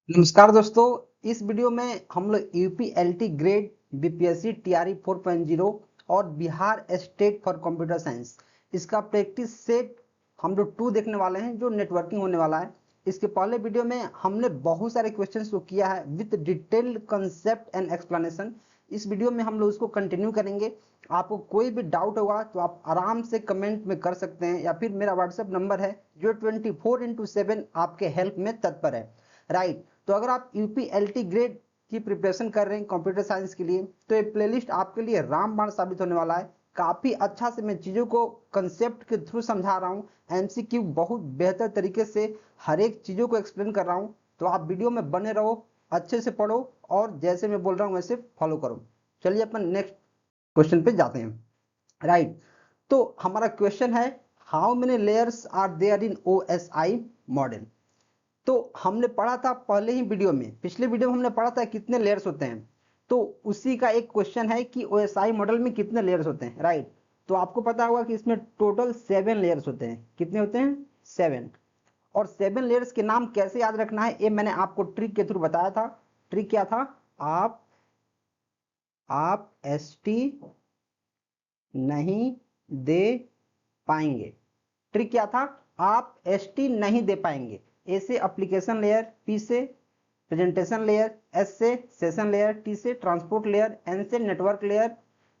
नमस्कार दोस्तों। इस वीडियो में हम लोग यूपीएलटी ग्रेड बीपीएससी टीआरई 4.0 और Bihar state for computer science इसका प्रैक्टिस सेट हम लोग 2 देखने वाले हैं जो नेटवर्किंग होने वाला है। इसके पहले वीडियो में हमने बहुत सारे क्वेश्चंस को किया है with detailed concept and explanation. इस वीडियो में हम लोग उसको कंटिन्यू करेंगे। आपको कोई भी डाउट होगा तो आप आराम से कमेंट में कर सकते हैं या फिर मेरा व्हाट्सएप नंबर है जो 24x7 आपके हेल्प में तत्पर है। राइट। तो अगर आप यूपीएलटी ग्रेड की प्रिपरेशन कर रहे हैं कंप्यूटर साइंस के लिए तो ये प्लेलिस्ट आपके लिए रामबाण साबित होने वाला है। काफी अच्छा से मैं चीजों को कंसेप्ट के थ्रू समझा रहा हूँ। एमसीक्यू बहुत बेहतर तरीके से हर एक चीजों को एक्सप्लेन कर रहा हूँ। तो आप वीडियो में बने रहो, अच्छे से पढ़ो और जैसे मैं बोल रहा हूँ वैसे फॉलो करो। चलिए अपन नेक्स्ट क्वेश्चन पे जाते हैं। राइट। तो हमारा क्वेश्चन है how many layers are there in OSI model. तो हमने पढ़ा था पहले ही वीडियो में, पिछले वीडियो में हमने पढ़ा था कितने लेयर्स होते हैं। तो उसी का एक क्वेश्चन है कि ओएसआई मॉडल में कितने लेयर्स होते हैं। राइट। तो आपको पता होगा कि इसमें टोटल 7 लेयर्स होते हैं। कितने होते हैं? 7। और 7 लेयर्स के नाम कैसे याद रखना है ये मैंने आपको ट्रिक के थ्रू बताया था। ट्रिक क्या था? आप एसटी नहीं दे पाएंगे। ट्रिक क्या था? आप एसटी नहीं दे पाएंगे। ए से एप्लीकेशन लेयर, पी से प्रेजेंटेशन लेयर, एस से सेशन लेयर, टी से ट्रांसपोर्ट लेयर, एन से नेटवर्क लेयर,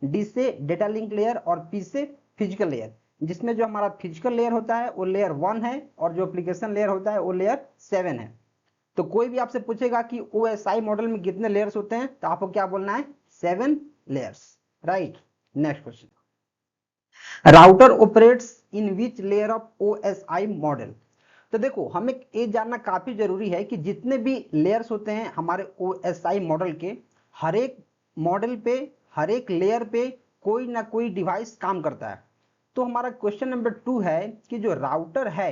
डी से डेटा लिंक लेयर और पी से फिजिकल लेयर। जिसमें जो हमारा फिजिकल लेयर होता है वो लेयर 1 है और जो एप्लीकेशन लेयर होता है वो लेयर 7 है। तो कोई भी आपसे पूछेगा कि ओएसआई मॉडल में कितने लेयर्स होते हैं तो आपको क्या बोलना है? 7 layers. Right. Next question, router operates in which layer of OSI model. तो देखो हमें ये जानना काफी जरूरी है कि जितने भी लेयर्स होते हैं हमारे ओएसआई मॉडल के, हर एक मॉडल पे, हर एक लेयर पे कोई ना कोई डिवाइस काम करता है। तो हमारा क्वेश्चन नंबर 2 है कि जो राउटर है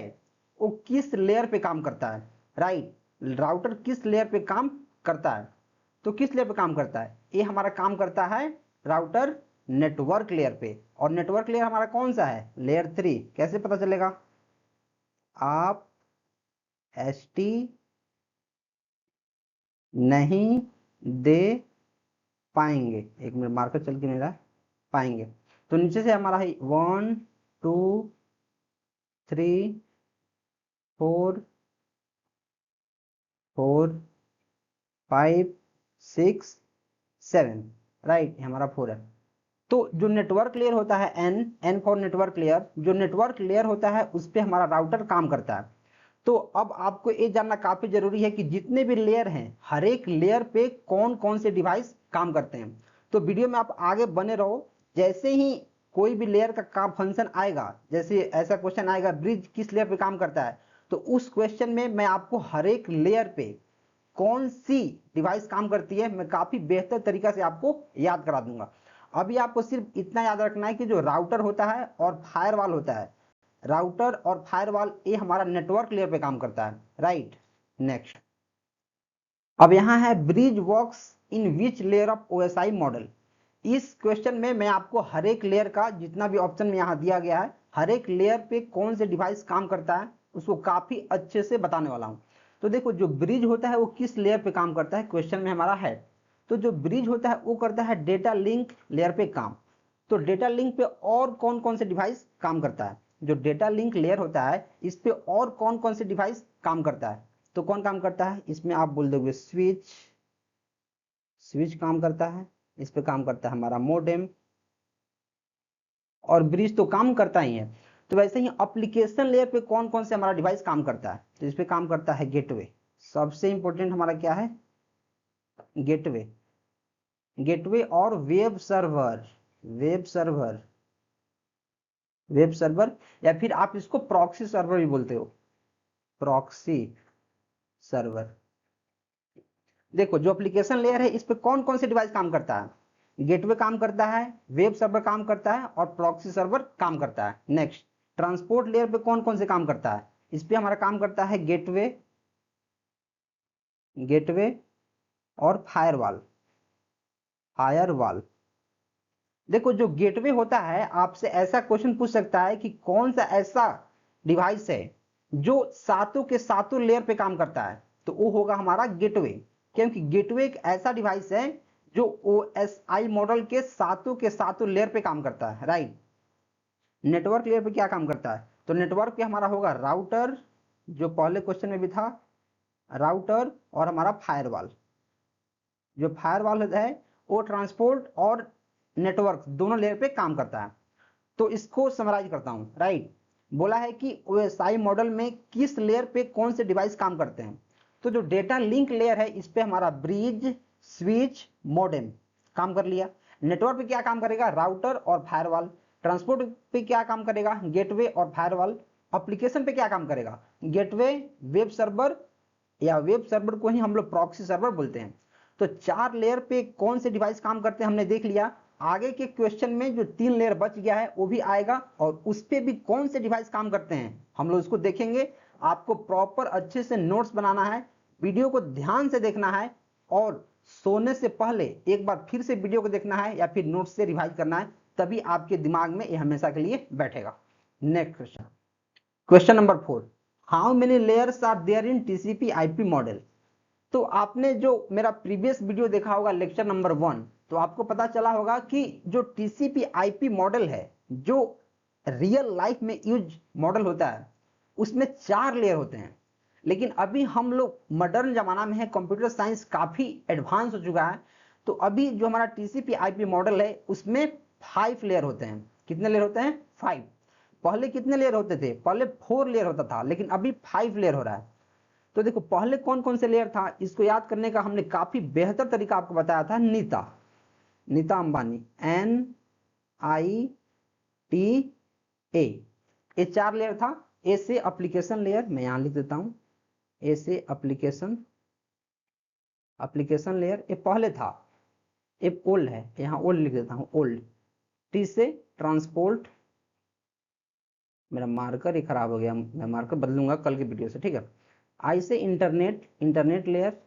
वो किस लेयर पे काम करता है। राइट। राउटर किस लेयर पे काम करता है? तो किस लेयर पे काम करता है? ये हमारा काम करता है राउटर नेटवर्क लेयर पे। और नेटवर्क लेयर हमारा कौन सा है? लेयर 3। कैसे पता चलेगा? आप एसटी नहीं दे पाएंगे। एक मिनट, मार्कर चल के नहीं रहा। पाएंगे तो नीचे से हमारा है 1 2 3 4 4 5 6 7। राइट, हमारा 4 है। तो जो नेटवर्क लेयर होता है N, N for network layer, जो नेटवर्क लेयर होता है उस पर हमारा राउटर काम करता है। तो अब आपको ये जानना काफी जरूरी है कि जितने भी लेयर हैं हर एक लेयर पे कौन कौन से डिवाइस काम करते हैं। तो वीडियो में आप आगे बने रहो। जैसे ही कोई भी लेयर का काम फंक्शन आएगा, जैसे ऐसा क्वेश्चन आएगा ब्रिज किस लेयर पे काम करता है, तो उस क्वेश्चन में मैं आपको हर एक लेयर पे कौन सी डिवाइस काम करती है मैं काफी बेहतर तरीका से आपको याद करा दूंगा। अभी आपको सिर्फ इतना याद रखना है कि जो राउटर होता है और फायरवॉल होता है, राउटर और फायरवॉल ये हमारा नेटवर्क लेयर पे काम करता है। राइट। नेक्स्ट, अब यहां है bridge works in which layer of OSI model. इस क्वेश्चन में मैं आपको हर एक लेयर का जितना भी ऑप्शन में यहां दिया गया है, हर एक लेयर पे कौन से डिवाइस काम करता है उसको काफी अच्छे से बताने वाला हूं। तो देखो जो ब्रिज होता है वो किस लेयर पे काम करता है, क्वेश्चन में हमारा है। तो जो ब्रिज होता है वो करता है डेटा लिंक लेयर पे काम। तो डेटा लिंक पे और कौन कौन से डिवाइस काम करता है? जो डेटा लिंक लेयर होता है इस पे और कौन कौन से डिवाइस काम करता है? तो कौन काम करता है इसमें? आप बोल दोगे स्विच, स्विच काम करता है। इस पे काम करता है हमारा मोडेम। और ब्रिज तो काम करता ही है। तो वैसे ही एप्लीकेशन लेयर पे कौन कौन से हमारा डिवाइस काम करता है? तो इस पे काम करता है गेटवे। सबसे इंपॉर्टेंट हमारा क्या है? गेटवे। गेटवे और web server. Web server, web server या फिर आप इसको प्रॉक्सी सर्वर भी बोलते हो। Proxy server. देखो जो एप्लीकेशन लेयर है इस पे कौन कौन से डिवाइस काम करता है? गेटवे काम करता है, वेब सर्वर काम करता है और प्रॉक्सी सर्वर काम करता है। नेक्स्ट, ट्रांसपोर्ट लेयर पे कौन कौन से काम करता है? इस पे हमारा काम करता है गेटवे, गेटवे और फायरवॉल। फायरवॉल। देखो जो गेटवे होता है आपसे ऐसा क्वेश्चन पूछ सकता है कि कौन सा ऐसा डिवाइस है जो सातों के सातों लेयर पे काम करता है। तो वो होगा हमारा गेटवे, क्योंकि गेटवे एक ऐसा डिवाइस है जो OSI मॉडल के सातों लेयर पे काम करता है, राइट। नेटवर्क लेयर पे क्या काम करता है, तो नेटवर्क पे हमारा होगा राउटर, जो पहले क्वेश्चन में भी था, राउटर और हमारा फायरवॉल। जो फायरवॉल है वो ट्रांसपोर्ट और नेटवर्क दोनों लेयर पे काम करता है। तो इसको समराइज करता हूं, राइट। बोला है कि OSI मॉडल में किस लेयर पे कौन से डिवाइस काम करते हैं। तो जो डेटा लिंक लेयर है इस पे हमारा ब्रिज, स्विच, मॉडेम काम कर लिया। नेटवर्क पे क्या काम करेगा, राउटर और फायरवॉल। ट्रांसपोर्ट पे क्या काम करेगा, गेटवे और फायरवॉल। एप्लीकेशन पे क्या काम करेगा, गेटवे, वेब सर्वर, या वेब सर्वर को ही हम लोग प्रॉक्सी सर्वर बोलते हैं। तो 4 लेयर पे कौन से डिवाइस काम करते हैं हमने देख लिया। आगे के क्वेश्चन में जो 3 लेयर बच गया है वो भी आएगा, और उस पे भी कौन से डिवाइस काम करते हैं हम लोग उसको देखेंगे। आपको प्रॉपर अच्छे से नोट्स बनाना है, वीडियो को ध्यान से देखना है, और सोने से पहले एक बार फिर से वीडियो को देखना है या फिर नोट्स से रिवाइज करना है, तभी आपके दिमाग में ये हमेशा के लिए बैठेगा। Next question, question number 4, how many layers are there in TCP IP model. तो आपने जो मेरा प्रीवियस वीडियो देखा होगा लेक्चर नंबर 1, तो आपको पता चला होगा कि जो TCP IP मॉडल है, जो रियल लाइफ में यूज मॉडल होता है, उसमें 4 लेयर होते हैं। लेकिन अभी हम लोग मॉडर्न जमाना में है, कंप्यूटर साइंस काफी एडवांस हो चुका है, तो अभी जो हमारा TCP IP मॉडल है उसमें 5 लेयर होते हैं। कितने लेयर होते हैं, 5। पहले कितने लेयर होते थे, पहले 4 लेयर होता था, लेकिन अभी 5 लेयर हो रहा है। तो देखो पहले कौन कौन से लेयर था, इसको याद करने का हमने काफी बेहतर तरीका आपको बताया था, नीता अंबानी, NITA, ये 4 लेयर था। ए से एप्लीकेशन लेयर, मैं यहां लिख देता हूं, ए से एप्लीकेशन लेयर, ये पहले था, ये ओल्ड है, यहां ओल्ड लिख देता हूं, ओल्ड। टी से ट्रांसपोर्ट, मेरा मार्कर ही खराब हो गया, मैं मार्कर बदलूंगा कल की वीडियो से, ठीक है। आई से इंटरनेट लेयर,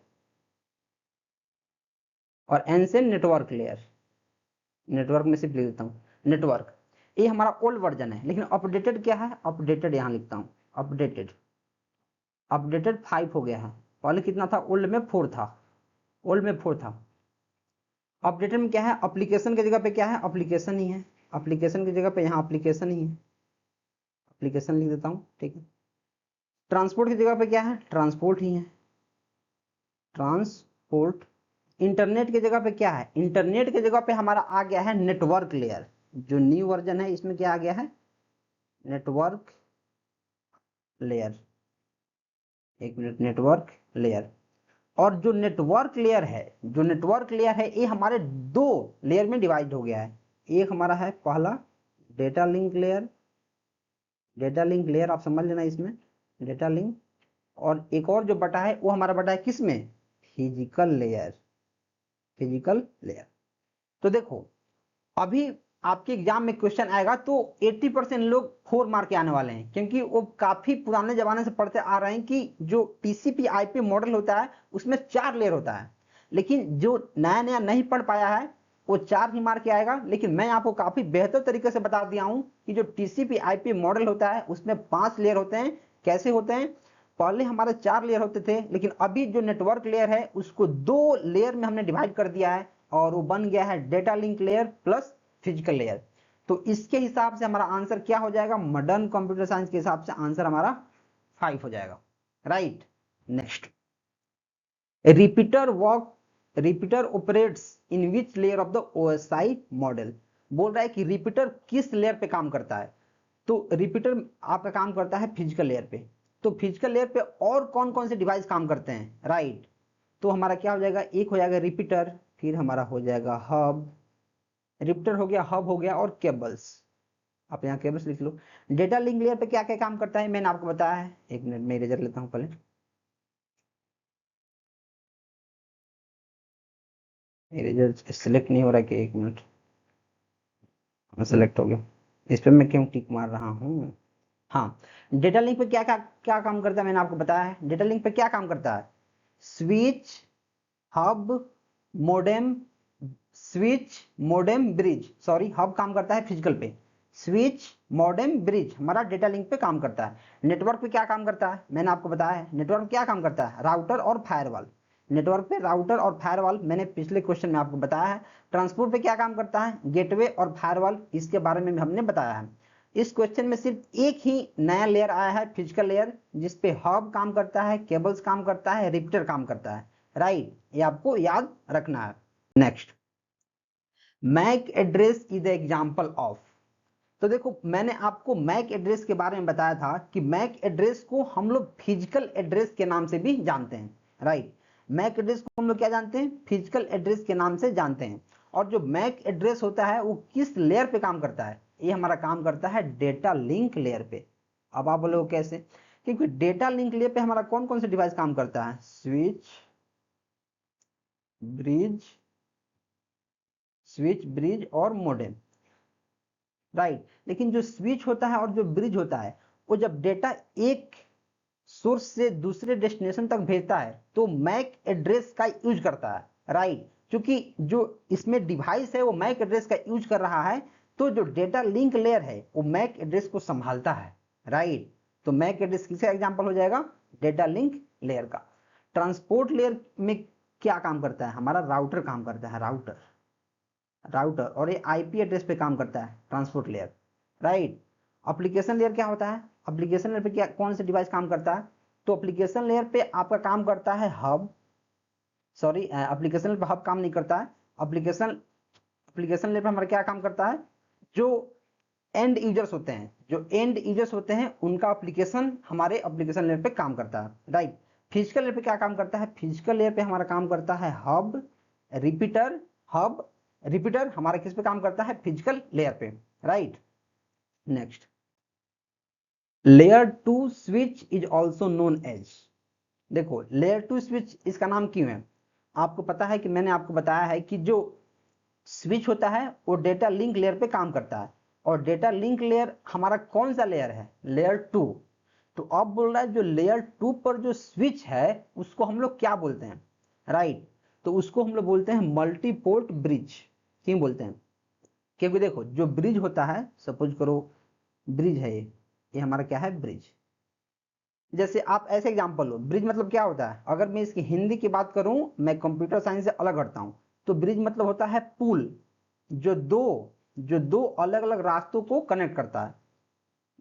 और एन से नेटवर्क लेयर, नेटवर्क में सिर्फ लिख देता हूँ नेटवर्क। ये हमारा ओल्ड वर्जन है, लेकिन अपडेटेड क्या है, अपडेटेड यहां लिखता हूँ, अपडेटेड 5 हो गया है। पहले कितना था, ओल्ड में 4 था, अपडेटेड में क्या है, एप्लीकेशन की जगह पे क्या है, एप्लीकेशन ही है, एप्लीकेशन की जगह पे यहाँ एप्लीकेशन ही है, एप्लीकेशन लिख देता हूँ, ठीक है। ट्रांसपोर्ट की जगह पे क्या है, ट्रांसपोर्ट ही है, ट्रांसपोर्ट। इंटरनेट की जगह पे क्या है, इंटरनेट की जगह पे हमारा आ गया है नेटवर्क लेयर। जो न्यू वर्जन है इसमें क्या आ गया है, नेटवर्क लेयर, एक मिनट, नेटवर्क लेयर। और जो नेटवर्क लेयर है ये हमारे 2 लेयर में डिवाइड हो गया है। एक हमारा है पहला डेटा लिंक लेयर, आप समझ लेना इसमें, डेटा लिंक। और एक और जो बटा है वो हमारा बटा है किसमें, फिजिकल लेयर। तो देखो अभी आपके एग्जाम में क्वेश्चन आएगा तो 80% लोग 4 मार्क के आने वाले हैं, क्योंकि वो काफी पुराने जमाने से पढ़ते आ रहे हैं कि जो TCP IP मॉडल होता है उसमें 4 लेयर होता है। लेकिन जो नया नहीं पढ़ पाया है वो 4 ही मार्क के आएगा। लेकिन मैं आपको काफी बेहतर तरीके से बता दिया हूं कि जो TCP IP मॉडल होता है उसमें 5 लेयर होते हैं। कैसे होते हैं, पहले हमारे 4 लेयर होते थे, लेकिन अभी जो नेटवर्क लेयर है उसको 2 लेयर में हमने डिवाइड कर दिया है, और वो बन गया है data link layer plus physical layer. तो इसके हिसाब से हमारा आंसर क्या हो जाएगा, मॉडर्न कंप्यूटर साइंस के हिसाब से आंसर हमारा 5 हो जाएगा, right. Next, repeater operates in which layer of the OSI model. बोल रहा है कि रिपीटर किस लेयर पे काम करता है। तो रिपीटर आपका काम करता है फिजिकल लेयर पे। तो फिजिकल लेयर पे और कौन कौन से डिवाइस काम करते हैं, राइट। तो हमारा क्या हो जाएगा, एक हो जाएगा रिपीटर, फिर हमारा हो जाएगा हब, रिपीटर हो गया, हब हो गया, और केबल्स। आप यहाँ केबल्स लिख लो। डेटा लिंक लेयर पे क्या क्या काम करता है मैंने आपको बताया है। एक मिनट मैं इरेजर लेता हूँ पहले, इरेजर सिलेक्ट नहीं हो रहा है कि, एक मिनट, सिलेक्ट हो गया। इस पे मैं क्यों टिक मार रहा हूँ। हाँ, डेटा लिंक पे क्या काम करता है मैंने आपको बताया है। डेटा लिंक पे क्या काम करता है, switch, hub, modem, bridge. Sorry, hub काम करता है फिजिकल पे, स्विच, मॉडेम, ब्रिज हमारा डेटा लिंक पे काम करता है। नेटवर्क पे क्या काम करता है, मैंने आपको बताया है। नेटवर्क पे क्या काम करता है, राउटर और फायरवॉल। नेटवर्क पे राउटर और फायरवॉल मैंने पिछले क्वेश्चन में आपको बताया है। ट्रांसपोर्ट पे क्या काम करता है, गेटवे और फायरवॉल, इसके बारे में भी हमने बताया है। इस क्वेश्चन में सिर्फ एक ही नया लेयर आया है, फिजिकल लेयर, जिसपे हब काम करता है, केबल्स काम करता है, रिपीटर काम करता है, राइट, ये आपको याद रखना है। Next, MAC address is the example of. तो देखो मैंने आपको मैक एड्रेस के बारे में बताया था कि मैक एड्रेस को हम लोग फिजिकल एड्रेस के नाम से भी जानते हैं, राइट। मैक एड्रेस को हम लोग क्या जानते हैं, फिजिकल एड्रेस के नाम से जानते हैं। और जो मैक एड्रेस होता है वो किस लेयर पे काम करता है, ये हमारा काम करता है डेटा लिंक लेयर पे। अब आप बोलोगे कैसे, क्योंकि डेटा लिंक लेयर पे हमारा कौन कौन से डिवाइस काम करता है, स्विच ब्रिज और मॉडेम, राइट। लेकिन जो स्विच होता है और जो ब्रिज होता है, वो जब डेटा एक सोर्स से दूसरे डेस्टिनेशन तक भेजता है तो मैक एड्रेस का यूज करता है, राइट। क्योंकि जो इसमें डिवाइस है वो मैक एड्रेस का यूज कर रहा है, तो जो डेटा लिंक लेयर है वो मैक एड्रेस को संभालता है, राइट। तो मैक एड्रेस किसका एग्जांपल हो जाएगा, डेटा लिंक लेयर का। ट्रांसपोर्ट लेयर में क्या काम करता है, हमारा राउटर काम करता है, राउटर और ये आईपी एड्रेस पे काम करता है, transport layer, right. Application layer क्या होता है, एप्लीकेशन लेयर पे क्या कौन से डिवाइस काम करता है, तो एप्लीकेशन लेयर पे आपका काम करता है हब, सॉरी एप्लीकेशन लेयर पे हब काम नहीं करता है। एप्लीकेशन लेयर पे हमारा क्या काम करता है, जो एंड यूजर्स होते हैं, उनका एप्लीकेशन हमारे एप्लीकेशन लेयर पे काम करता है, राइट। फिजिकल लेयर पे क्या काम करता है, फिजिकल लेयर पे हमारा काम करता है हब, रिपीटर हमारा किस पे काम करता है, फिजिकल लेयर पे, right. Next, layer 2 switch is also known as. देखो लेयर 2 स्विच इसका नाम क्यों है, आपको पता है कि मैंने आपको बताया है कि जो स्विच होता है वो डेटा लिंक लेयर पे काम करता है, और डेटा लिंक लेयर हमारा कौन सा लेयर है, लेयर 2। तो अब बोल रहा है जो लेयर 2 पर जो स्विच है उसको हम लोग क्या बोलते हैं, राइट। तो उसको हम लोग बोलते हैं मल्टीपोर्ट ब्रिज। क्यों बोलते हैं, क्योंकि देखो जो ब्रिज होता है, सपोज करो ब्रिज है, ये हमारा क्या है, ब्रिज। जैसे आप ऐसे एग्जांपल लो, ब्रिज मतलब क्या होता है, अगर मैं इसकी हिंदी की बात करूं, मैं कंप्यूटर साइंस से अलग हटता हूं, तो ब्रिज मतलब होता है पुल, जो दो अलग अलग रास्तों को कनेक्ट करता है,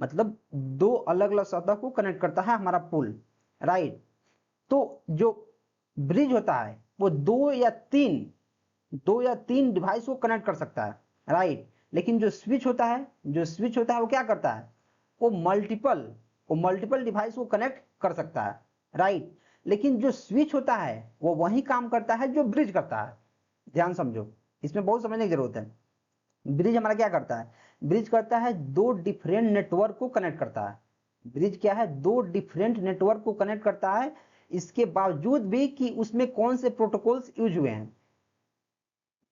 मतलब दो अलग अलग सतह को कनेक्ट करता है हमारा पुल, राइट। तो जो ब्रिज होता है वो दो या तीन डिवाइस को कनेक्ट कर सकता है, राइट। लेकिन जो स्विच होता है, वो क्या करता है, वो मल्टीपल डिवाइस को कनेक्ट कर सकता है, राइट। लेकिन जो स्विच होता है वो वही काम करता है जो ब्रिज करता है। ध्यान समझो, इसमें बहुत समझने की जरूरत है। ब्रिज हमारा क्या करता है, ब्रिज करता है दो डिफरेंट नेटवर्क को कनेक्ट करता है। ब्रिज क्या है, दो डिफरेंट नेटवर्क को कनेक्ट करता है, इसके बावजूद भी कि उसमें कौन से प्रोटोकॉल्स यूज हुए हैं।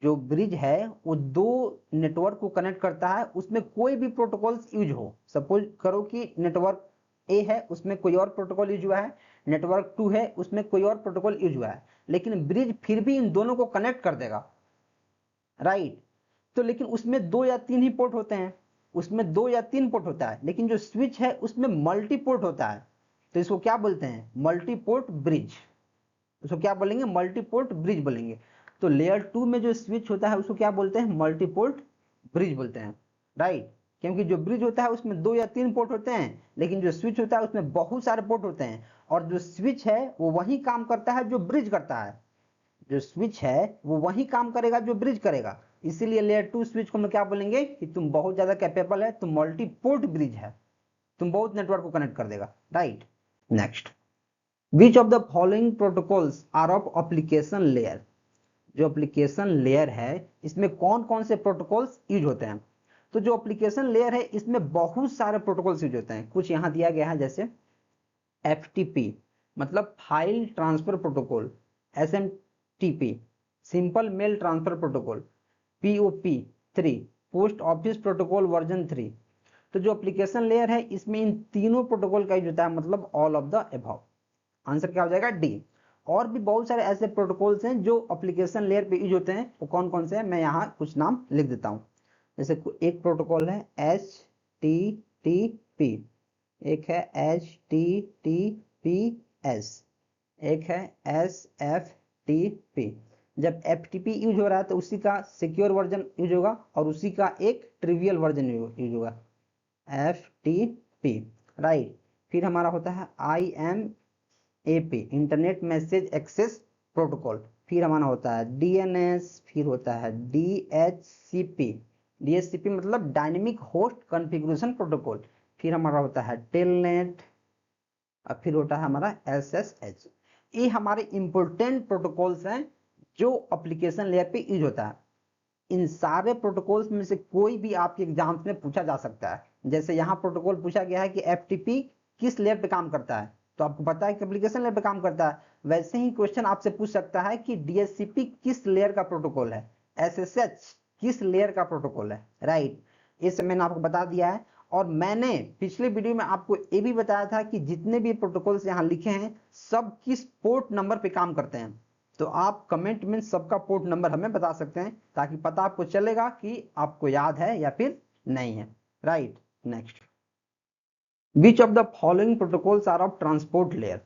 जो ब्रिज है वो दो नेटवर्क को कनेक्ट करता है, उसमें कोई भी प्रोटोकॉल्स यूज हो, सपोज करो कि नेटवर्क ए है उसमें कोई और प्रोटोकॉल यूज हुआ है, नेटवर्क 2 है उसमें कोई और प्रोटोकॉल यूज हुआ है, लेकिन ब्रिज फिर भी इन दोनों को कनेक्ट कर देगा, राइट। तो लेकिन उसमें दो या तीन ही पोर्ट होते हैं, होता है, लेकिन जो स्विच है उसमें मल्टी पोर्ट होता है, तो इसको क्या बोलते हैं, मल्टीपोर्ट ब्रिज। उसको क्या बोलेंगे, मल्टीपोर्ट ब्रिज बोलेंगे। तो लेयर 2 में जो स्विच होता है उसको क्या बोलते हैं, मल्टीपोर्ट ब्रिज बोलते हैं, राइट। क्योंकि जो ब्रिज होता है उसमें दो या तीन पोर्ट होते हैं, लेकिन जो स्विच होता है उसमें बहुत सारे पोर्ट होते हैं, और जो स्विच है वो वही काम करता है जो ब्रिज करता है। जो स्विच है वो वही काम करेगा जो ब्रिज करेगा, इसीलिए लेयर 2 स्विच को हम क्या बोलेंगे कि तुम बहुत ज्यादा कैपेबल है, तुम मल्टीपोर्ट ब्रिज है, तुम बहुत नेटवर्क को कनेक्ट कर देगा, right. Next, which of the following protocols are of application layer. जो एप्लीकेशन लेयर है इसमें कौन कौन से प्रोटोकॉल्स यूज होते हैं, तो जो एप्लीकेशन लेयर है इसमें बहुत सारे प्रोटोकॉल्स यूज होते हैं, कुछ यहां दिया गया है, जैसे FTP मतलब file transfer protocol, SMTP simple mail transfer protocol, POP3 post office protocol version 3। तो जो एप्लीकेशन लेयर है इसमें इन तीनों प्रोटोकॉल का यूज होता है, मतलब all of the above. Answer क्या हो जाएगा, डी। और भी बहुत सारे ऐसे प्रोटोकॉल्स हैं जो एप्लीकेशन लेयर पे यूज होते हैं, वो कौन कौन से हैं, मैं यहाँ कुछ नाम लिख देता हूँ। जैसे एक प्रोटोकॉल है HTTP, एक है HTTPS, एक है SFTP। जब FTP यूज हो रहा है तो उसी का सिक्योर वर्जन यूज होगा और उसी का एक ट्रिवियल वर्जन यूज होगा, FTP, राइट। फिर हमारा होता है IMAP, internet message access protocol. फिर हमारा होता है DNS, फिर होता है DHCP, DHCP मतलब डायनेमिक होस्ट कॉन्फ़िगरेशन प्रोटोकॉल। फिर हमारा होता है टेलनेट, और फिर होता है हमारा SSH। ये हमारे इंपॉर्टेंट प्रोटोकॉल्स हैं जो एप्लीकेशन लेयर पे यूज होता है। इन सारे प्रोटोकॉल्स में से कोई भी आपके एग्जाम्स में पूछा जा सकता है। जैसे यहाँ प्रोटोकॉल पूछा गया है कि FTP किस लेयर पे काम करता है, तो आपको पता है कि एप्लीकेशन लेयर पे काम करता है। वैसे ही क्वेश्चन आपसे पूछ सकता है कि DHCP किस लेयर का प्रोटोकॉल है, SSH किस लेयर का प्रोटोकॉल है, राइट। ये सब मैंने आपको बता दिया है। और मैंने पिछले वीडियो में आपको ये भी बताया था कि जितने भी प्रोटोकॉल्स यहाँ लिखे हैं सब किस पोर्ट नंबर पे काम करते हैं। तो आप कमेंट में सबका पोर्ट नंबर हमें बता सकते हैं ताकि पता आपको चलेगा कि आपको याद है या फिर नहीं है, right. Next, which of the following protocols are of transport layer.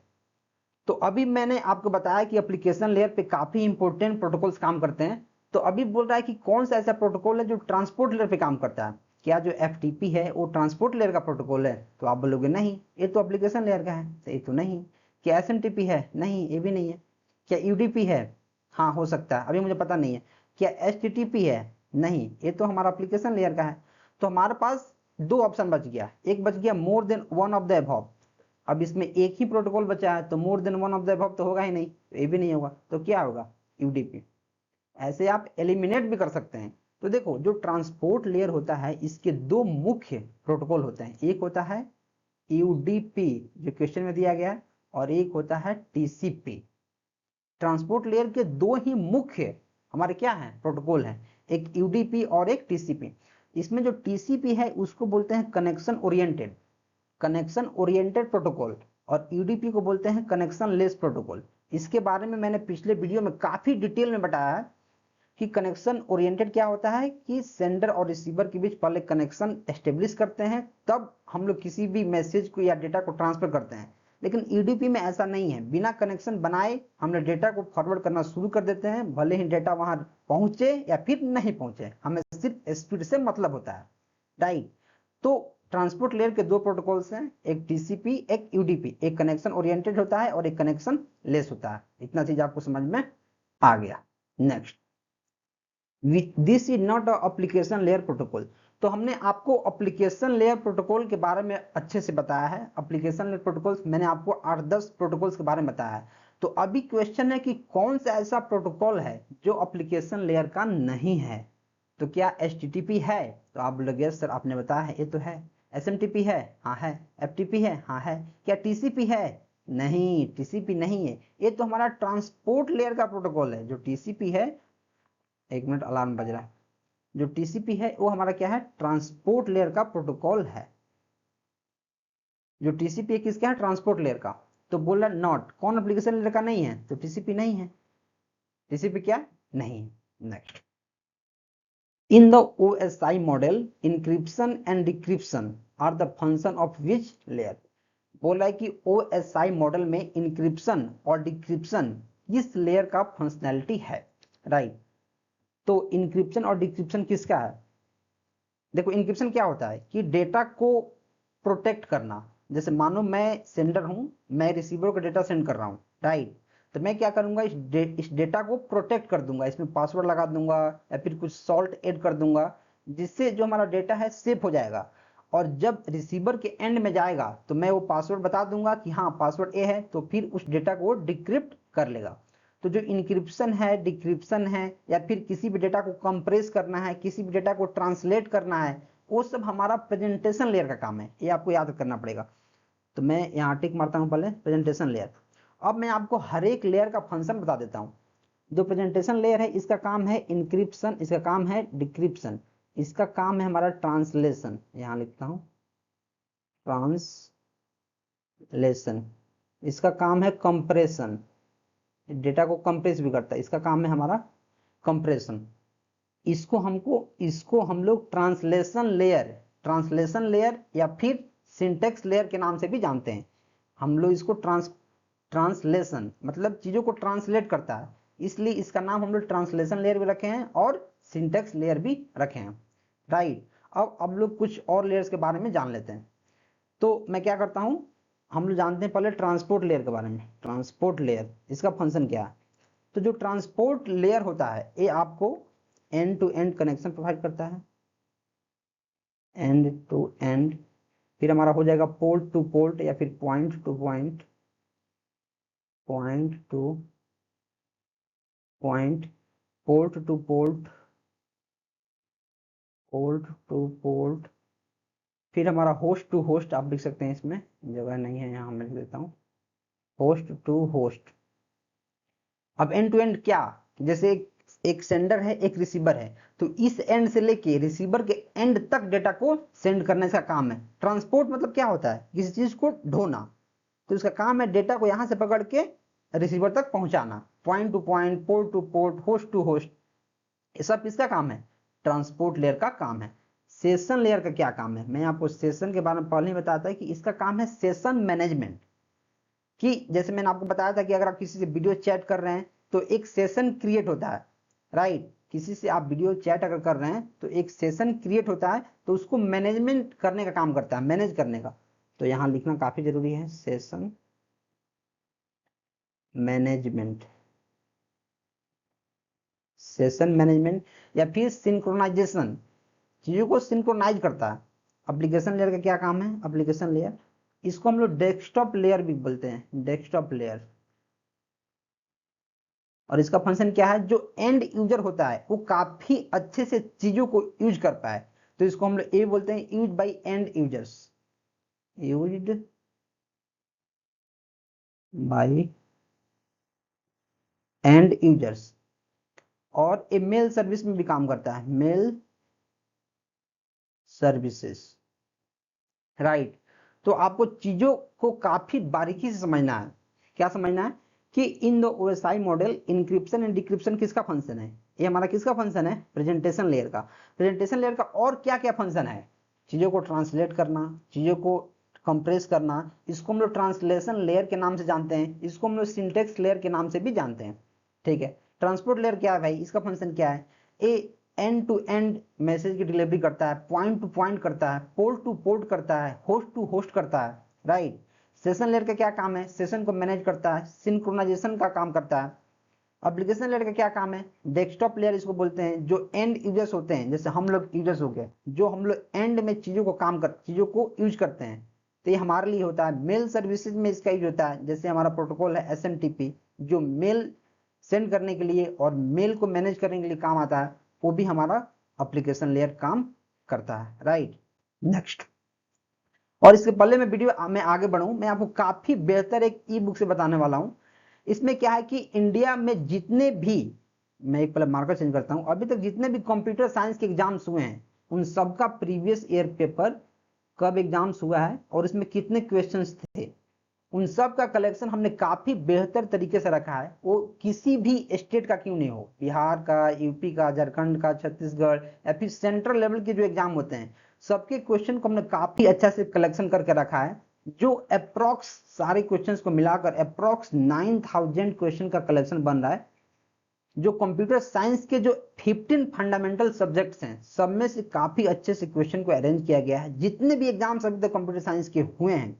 तो अभी मैंने आपको बताया कि एप्लीकेशन लेयर पे काफी इंपॉर्टेंट प्रोटोकॉल्स काम करते हैं। तो अभी बोल रहा है कि कौन सा ऐसा प्रोटोकॉल है जो ट्रांसपोर्ट लेयर पे काम करता है। क्या जो FTP है वो ट्रांसपोर्ट लेयर का प्रोटोकॉल है, तो आप बोलोगे नहीं, ये तो एप्लीकेशन लेयर का है, तो ये तो नहीं। क्या SMTP है, नहीं ये भी नहीं है। क्या UDP है, हाँ हो सकता है, अभी मुझे पता नहीं है। क्या HTTP है, नहीं ये तो हमारा एप्लीकेशन लेयर का है। तो हमारे पास दो ऑप्शन बच गया, एक बच गया more than one of the above. अब इसमें एक ही प्रोटोकॉल बचा है तो more than one of the above तो होगा ही नहीं, तो ये भी नहीं होगा, तो क्या होगा, UDP। ऐसे आप एलिमिनेट भी कर सकते हैं। तो देखो जो ट्रांसपोर्ट लेयर होता है इसके दो मुख्य प्रोटोकॉल होते हैं, एक होता है UDP जो क्वेश्चन में दिया गया है, और एक होता है TCP। ट्रांसपोर्ट लेयर के दो ही मुख्य हमारे क्या हैं प्रोटोकॉल हैं, एक UDP और एक TCP। इसमें जो TCP है उसको बोलते हैं कनेक्शन ओरिएंटेड प्रोटोकॉल, और UDP को बोलते हैं कनेक्शन लेस प्रोटोकॉल। इसके बारे में मैंने पिछले वीडियो में काफी डिटेल में बताया है कि कनेक्शन ओरिएंटेड क्या होता है, कि सेंडर और रिसीवर के बीच पहले कनेक्शन एस्टेब्लिश करते हैं तब हम लोग किसी भी मैसेज को या डेटा को ट्रांसफर करते हैं। लेकिन UDP में ऐसा नहीं है, बिना कनेक्शन बनाए हमने डेटा को फॉरवर्ड करना शुरू कर देते हैं, भले ही डेटा वहां पहुंचे या फिर नहीं पहुंचे, हमें सिर्फ स्पीड से मतलब होता है, राइट। तो ट्रांसपोर्ट लेयर के दो प्रोटोकॉल्स हैं, एक TCP एक UDP, एक कनेक्शन ओरिएंटेड होता है और एक कनेक्शन लेस होता है। इतना चीज आपको समझ में आ गया। Next, this is not application layer protocol. तो हमने आपको एप्लीकेशन लेयर प्रोटोकॉल के बारे में अच्छे से बताया है। एप्लीकेशन लेयर प्रोटोकॉल्स मैंने आपको 8-10 प्रोटोकॉल्स के बारे में बताया है। तो अभी क्वेश्चन है कि कौन सा ऐसा प्रोटोकॉल है जो एप्लीकेशन लेयर का नहीं है। तो क्या HTTP है, तो आप बोलोगे यस सर आपने बताया है ये तो है। SMTP है, हाँ है। FTP है, हाँ है। क्या TCP है, नहीं TCP नहीं है, ये तो हमारा ट्रांसपोर्ट लेयर का प्रोटोकॉल है। जो TCP है, एक मिनट अलार्म बज रहा है, जो TCP है वो हमारा क्या है, ट्रांसपोर्ट लेयर का प्रोटोकॉल है। जो TCP है किसका है, ट्रांसपोर्ट लेयर का। तो बोला नॉट, कौन एप्लीकेशन लेयर का नहीं है, तो TCP नहीं है। TCP क्या नहीं है। Next, in the OSI model encryption and decryption are the function of which layer. बोला है कि OSI मॉडल में इंक्रिप्शन और डिक्रिप्शन किस लेयर का फंक्शनैलिटी है, राइट। तो इंक्रिप्शन और डिक्रिप्शन किसका है, देखो इंक्रिप्शन क्या होता है कि डेटा को प्रोटेक्ट करना। जैसे मानो मैं सेंडर हूं, मैं रिसीवर को डेटा सेंड कर रहा हूं, राइट। तो मैं क्या करूंगा, इस डेटा को प्रोटेक्ट कर दूंगा, इसमें पासवर्ड लगा दूंगा या फिर कुछ सॉल्ट ऐड कर दूंगा, जिससे जो हमारा डेटा है सेफ हो जाएगा। और जब रिसीवर के एंड में जाएगा तो मैं वो पासवर्ड बता दूंगा कि हाँ पासवर्ड ए है, तो फिर उस डेटा को डिक्रिप्ट कर लेगा। तो जो इंक्रिप्शन है, डिक्रिप्शन है, या फिर किसी भी डेटा को कंप्रेस करना है, किसी भी डेटा को ट्रांसलेट करना है, वो सब हमारा प्रेजेंटेशन लेयर का काम है, ये आपको याद करना पड़ेगा। तो मैं यहाँ टिक मारता हूँ पहले प्रेजेंटेशन लेयर। अब मैं आपको हर एक लेयर का फंक्शन बता देता हूँ। जो प्रेजेंटेशन लेयर है इसका काम है इंक्रिप्शन, इसका काम है डिक्रिप्शन, इसका काम है हमारा ट्रांसलेशन, यहाँ लिखता हूँ ट्रांसलेशन, इसका काम है कंप्रेशन, डेटा को कंप्रेस भी करता है, इसका काम है हमारा कंप्रेशन, इसको हम लोग ट्रांसलेशन लेयर या फिर सिंटेक्स लेयर के नाम से भी जानते हैं। हम लोग इसको ट्रांसलेशन मतलब चीजों को ट्रांसलेट करता है, इसलिए इसका नाम हम लोग ट्रांसलेशन लेयर भी रखे हैं और सिंटेक्स लेयर भी रखे हैं, राइट। अब लोग कुछ और लेयर्स के बारे में जान लेते हैं। तो मैं क्या करता हूं, हम लोग जानते हैं पहले ट्रांसपोर्ट लेयर के बारे में। ट्रांसपोर्ट लेयर, इसका फंक्शन क्या है? तो जो ट्रांसपोर्ट लेयर होता है ये आपको end to end connection provide करता है, एंड टू एंड। फिर हमारा हो जाएगा पोर्ट टू पोर्ट या फिर point to point, point to point, port to port, port to port. फिर हमारा होस्ट टू होस्ट, आप लिख सकते हैं, इसमें जगह नहीं है यहाँ मैं लिख देता हूँ, होस्ट टू होस्ट। अब एंड टू एंड क्या, जैसे एक सेंडर है एक रिसीवर है, तो इस एंड से लेके रिसीवर के एंड तक डेटा को सेंड करने का काम है। ट्रांसपोर्ट मतलब क्या होता है, किसी चीज को ढोना, तो इसका काम है डेटा को यहां से पकड़ के रिसीवर तक पहुंचाना। Point to point, port to port, host to host, ये सब किसका काम है? ट्रांसपोर्ट लेयर का काम है। सेशन लेयर का क्या काम है? मैं आपको सेशन के बारे में पहले ही बताता है कि इसका काम है सेशन मैनेजमेंट। कि जैसे मैंने आपको बताया था कि अगर आप किसी से वीडियो चैट कर रहे हैं तो एक सेशन क्रिएट होता है, राइट। किसी से आप वीडियो चैट अगर कर रहे हैं तो एक सेशन क्रिएट होता है, तो उसको मैनेजमेंट करने का काम करता है, मैनेज करने का। तो यहां लिखना काफी जरूरी है, सेशन मैनेजमेंट, सेशन मैनेजमेंट या फिर सिंक्रोनाइजेशन, चीजों को सिंक्रोनाइज करता है। एप्लीकेशन लेयर का क्या काम है? एप्लीकेशन लेयर, इसको हम लोग डेस्कटॉप लेयर भी बोलते हैं, डेस्कटॉप लेयर। और इसका फंक्शन क्या है? जो एंड यूजर होता है वो काफी अच्छे से चीजों को यूज कर पाए, तो इसको हम लोग ये बोलते हैं use by and users, used by and users. और ये मेल सर्विस में भी काम करता है, मेल सर्विसेज, राइट। तो आपको चीजों को काफी बारीकी से समझना है। क्या समझना है? कि in the OSI model encryption and decryption किसका फंक्शन है? ये हमारा किसका फंक्शन है? प्रेजेंटेशन लेयर का। प्रेजेंटेशन लेयर का और क्या क्या फंक्शन है? चीजों को ट्रांसलेट करना, चीजों को कंप्रेस करना, इसको हम लोग ट्रांसलेशन लेयर के नाम से जानते हैं, इसको हम लोग सिंटेक्स लेयर के नाम से भी जानते हैं, ठीक है। ट्रांसपोर्ट लेयर क्या है भाई? इसका फंक्शन क्या है? A end to end message की डिलीवरी करता है, पॉइंट टू पॉइंट करता है, पोर्ट टू पोर्ट करता है, होस्ट टू होस्ट करता है, राइट। सेशन लेयर का क्या काम है? सेशन को मैनेज करता है, सिंक्रोनाइजेशन का काम करता है। एप्लीकेशन लेयर का क्या काम है? डेस्कटॉप लेयर इसको बोलते हैं। जो एंड यूजर्स होते हैं, जैसे हम लोग यूजर्स हो गए, जो हम लोग एंड में चीजों को यूज करते हैं, तो ये हमारे लिए होता है। मेल सर्विसेज में इसका यूज होता है, जैसे हमारा प्रोटोकॉल है SMTP, जो मेल सेंड करने के लिए और मेल को मैनेज करने के लिए काम आता है, वो भी हमारा एप्लीकेशन लेयर काम करता है, राइट। नेक्स्ट, और इसके पहले मैं वीडियो में आगे बढ़ूं, मैं आपको काफी बेहतर एक ई बुक से बताने वाला हूं। इसमें क्या है कि इंडिया में जितने भी, मैं एक पहले मार्कर चेंज करता हूं, अभी तक जितने भी कंप्यूटर साइंस के एग्जाम्स हुए हैं उन सबका प्रीवियस ईयर पेपर कब एग्जाम्स हुआ है और इसमें कितने क्वेश्चंस थे, उन सब का कलेक्शन हमने काफी बेहतर तरीके से रखा है। वो किसी भी स्टेट का क्यों नहीं हो, बिहार का, यूपी का, झारखंड का, छत्तीसगढ़ या फिर सेंट्रल लेवल के जो एग्जाम होते हैं, सबके क्वेश्चन को हमने काफी अच्छा से कलेक्शन करके रखा है। जो अप्रोक्स सारे क्वेश्चंस को मिलाकर अप्रोक्स 9000 क्वेश्चन का कलेक्शन बन रहा है। जो कंप्यूटर साइंस के जो 15 फंडामेंटल सब्जेक्ट्स हैं, सब में से काफी अच्छे से क्वेश्चन को अरेंज किया गया है। जितने भी एग्जाम्स अभी तक कंप्यूटर साइंस के हुए हैं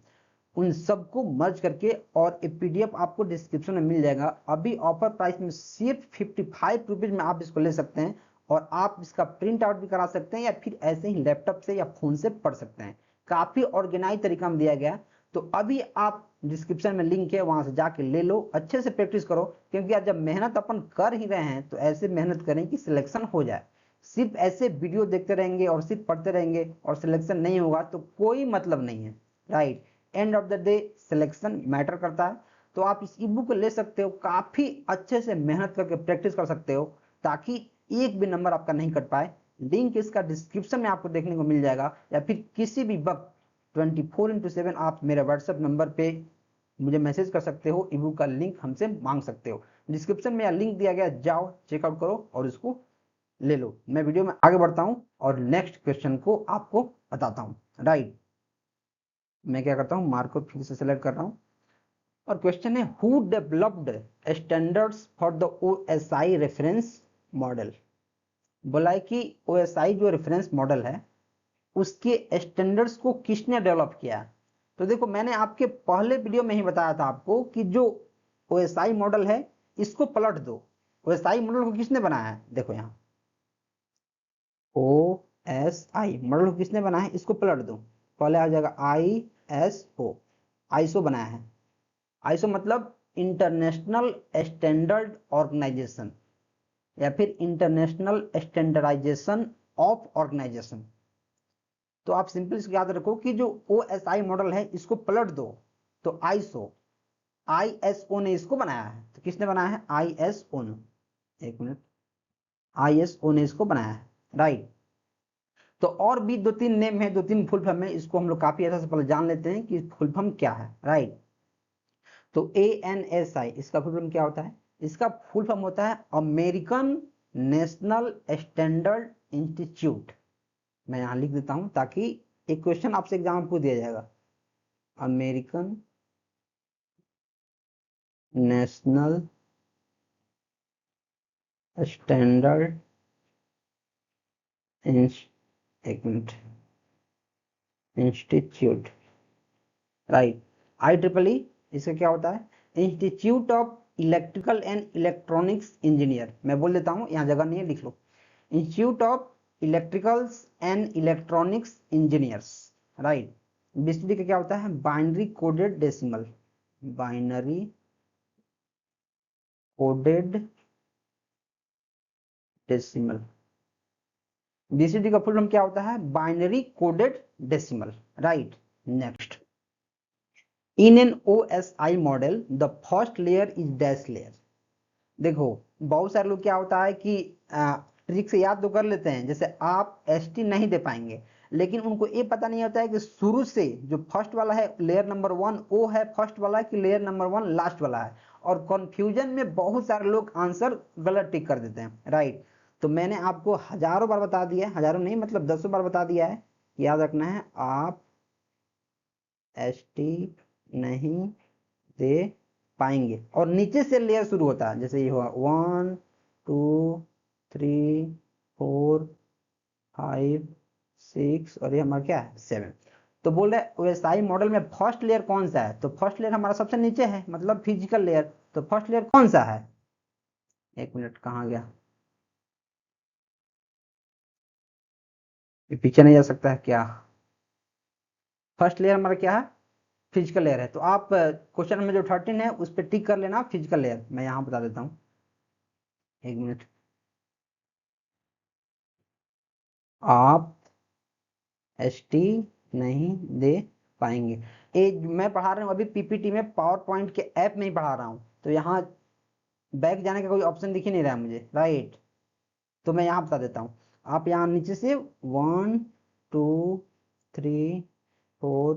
उन सबको मर्ज करके, और एक PDF आपको डिस्क्रिप्शन में मिल जाएगा। अभी ऑफर प्राइस में सिर्फ 55 रुपीज में आप इसको ले सकते हैं, और आप इसका प्रिंट आउट भी करा सकते हैं या फिर ऐसे ही लैपटॉप से या फोन से पढ़ सकते हैं। काफी ऑर्गेनाइज तरीका में दिया गया है। तो अभी आप डिस्क्रिप्शन में लिंक है, वहां से जाके ले लो, अच्छे से प्रैक्टिस करो, क्योंकि आज जब मेहनत अपन कर ही रहे हैं तो ऐसे मेहनत करें कि सिलेक्शन हो जाए। सिर्फ ऐसे वीडियो देखते रहेंगे और सिर्फ पढ़ते रहेंगे और सिलेक्शन नहीं होगा तो कोई मतलब नहीं है, right. End of the day selection matter करता है। तो आप इस ई बुक को ले सकते हो, काफी अच्छे से मेहनत करके प्रैक्टिस कर सकते हो, ताकि एक भी नंबर आपका नहीं कट पाए। लिंक इसका डिस्क्रिप्शन में आपको देखने को मिल जाएगा, या फिर किसी भी वक्त 24/7 आप मेरे व्हाट्सएप नंबर पे मुझे मैसेज कर सकते हो, ई बुक का लिंक हमसे मांग सकते हो। डिस्क्रिप्शन में लिंक दिया गया, जाओ चेकआउट करो और इसको ले लो। मैं वीडियो में आगे बढ़ता हूँ और नेक्स्ट क्वेश्चन को आपको बताता हूँ। राइट, मैं क्या करता हूँ, मार्क को फिर से सेलेक्ट कर रहा हूँ और क्वेश्चन है who developed standards for the OSI reference model. बोला है कि ओएसआई जो रेफरेंस मॉडल है उसके स्टैंडर्ड्स को किसने डेवलप किया। तो देखो, मैंने आपके पहले वीडियो में ही बताया था आपको कि जो ओएसआई मॉडल है इसको पलट दो। ओएसआई मॉडल को किसने बनाया है, देखो यहाँ ओएसआई मॉडल को किसने बनाया है, इसको पलट दो, पहले आ जाएगा आईएसओ। आईएसओ बनाया है। आईएसओ मतलब इंटरनेशनल स्टैंडर्ड ऑर्गेनाइजेशन या फिर इंटरनेशनल स्टैंडर्डाइजेशन ऑफ ऑर्गेनाइजेशन। तो आप सिंपल इसको याद रखो कि जो ओएसआई मॉडल है इसको पलट दो तो आईएसओ, आईएसओ ने इसको बनाया है। तो किसने बनाया है, आईएसओ ने, एक मिनट, आईएसओ ने इसको बनाया है। राइट, तो और भी दो तीन नेम है, दो तीन फुल फॉर्म है, इसको हम लोग काफी अच्छा से पहले जान लेते हैं कि फुल फॉर्म क्या है। राइट, तो ANSI इसका फुल फॉर्म क्या होता है, इसका फुल फॉर्म होता है अमेरिकन नेशनल स्टैंडर्ड इंस्टीट्यूट। मैं यहां लिख देता हूं ताकि एक क्वेश्चन आपसे एग्जाम में पूछ दिया जाएगा। अमेरिकन नेशनल स्टैंडर्ड एक मिनट इंस्टीट्यूट। राइट, IEEE इसका क्या होता है, institute of electrical and electronics engineer. मैं बोल देता हूं, यहाँ जगह नहीं है, लिख लो, institute of electricals and electronics engineers. Right, BCD का क्या होता है, binary coded decimal, binary coded decimal. BCD का फुल फॉर्म क्या होता है, binary coded decimal. Right, next, in an OSI model the first layer is dash layer. देखो, बहुत सारे लोग क्या होता है कि ट्रिक से याद तो कर लेते हैं, जैसे आप ST नहीं दे पाएंगे, लेकिन उनको ये पता नहीं होता है कि शुरू से जो फर्स्ट वाला है लेयर नंबर 1 वो है फर्स्ट वाला कि लेयर नंबर 1 लास्ट वाला है, और कंफ्यूजन में बहुत सारे लोग आंसर गलत टिक कर देते हैं। राइट, तो मैंने आपको हजारों बार बता दिया है, हजारों नहीं मतलब 10 बार बता दिया है, याद रखना है, आप ST नहीं दे पाएंगे। और नीचे से लेयर शुरू होता है, जैसे ये हुआ 1 2 3 4 5 6 और ये हमारा क्या है 7। तो बोल रहे OSI मॉडल में फर्स्ट लेयर कौन सा है, तो फर्स्ट लेयर हमारा सबसे नीचे है, मतलब फिजिकल लेयर। तो फर्स्ट लेयर कौन सा है, एक मिनट, कहाँ गया, ये पीछे नहीं जा सकता है क्या। फर्स्ट लेयर हमारा क्या है, फिजिकल लेयर है। तो आप क्वेश्चन में जो 13 है उस पर टिक कर लेना फिजिकल लेयर। मैं यहाँ बता देता हूँ, एक मिनट, आप ST नहीं दे पाएंगे। मैं पढ़ा रहा हूँ अभी PPT में, पावर पॉइंट के ऐप में ही पढ़ा रहा हूँ, तो यहाँ बैक जाने का कोई ऑप्शन दिख ही नहीं रहा है मुझे। राइट, तो मैं यहाँ बता देता हूँ, आप यहाँ नीचे से 1 2 3 4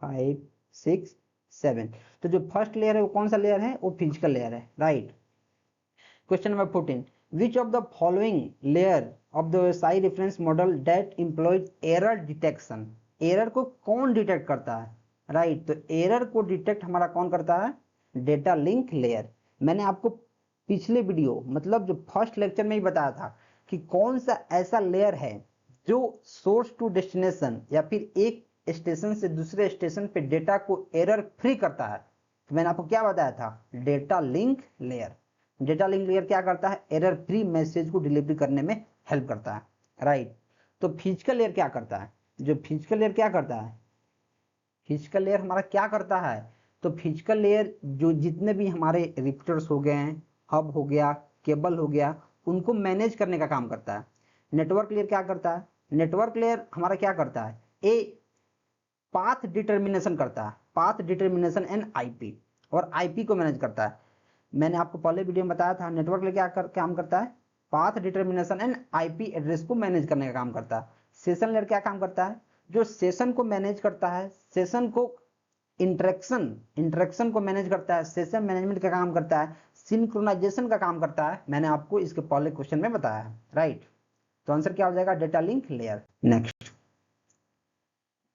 5 6 7, तो जो फर्स्ट लेयर है वो कौन सा लेयर है, वो फिजिकल लेयर है। Right, question number 14, which of the following layer of the OSI reference model that employs error detection. Error को कौन डिटेक्ट करता है, राइट, तो एरर को डिटेक्ट हमारा कौन करता है, डेटा लिंक लेयर। मैंने आपको पिछले वीडियो मतलब जो फर्स्ट लेक्चर में ही बताया था कि कौन सा ऐसा लेयर है जो सोर्स टू डेस्टिनेशन या फिर एक स्टेशन से दूसरे स्टेशन पे डेटा को एरर फ्री करता है। तो मैंने आपको क्या बताया था, data link layer. Data link layer क्या करता है, एरर फ्री मैसेज को डिलीवरी करने में हेल्प करता है। राइट, तो फिजिकल लेयर क्या करता है, जो फिजिकल लेयर क्या करता है, फिजिकल लेयर हमारा क्या करता है, तो फिजिकल लेयर जो जितने भी हमारे रिपीटर्स हो गए हैं, हब हो गया, केबल हो गया, उनको मैनेज करने का काम करता है। नेटवर्क लेयर क्या करता है, नेटवर्क लेयर हमारा क्या करता है, ए पाथ डिटर्मिनेशन करता है, पाथ डिटर्मिनेशन एंड IP, और IP को मैनेज करता है। मैंने आपको पहले वीडियो में बताया था नेटवर्क लेयर क्या काम करता है, path determination and IP address को मैनेज करने का काम करता है। सेशन लेयर क्या काम करता है, जो सेशन को मैनेज करता है, सेशन को इंटरेक्शन को मैनेज करता है, सेशन मैनेजमेंट का काम करता है, सिंक्रोनाइजेशन का काम करता है। मैंने आपको इसके पहले क्वेश्चन में बताया है। राइट, तो आंसर क्या हो जाएगा, data link layer. Next,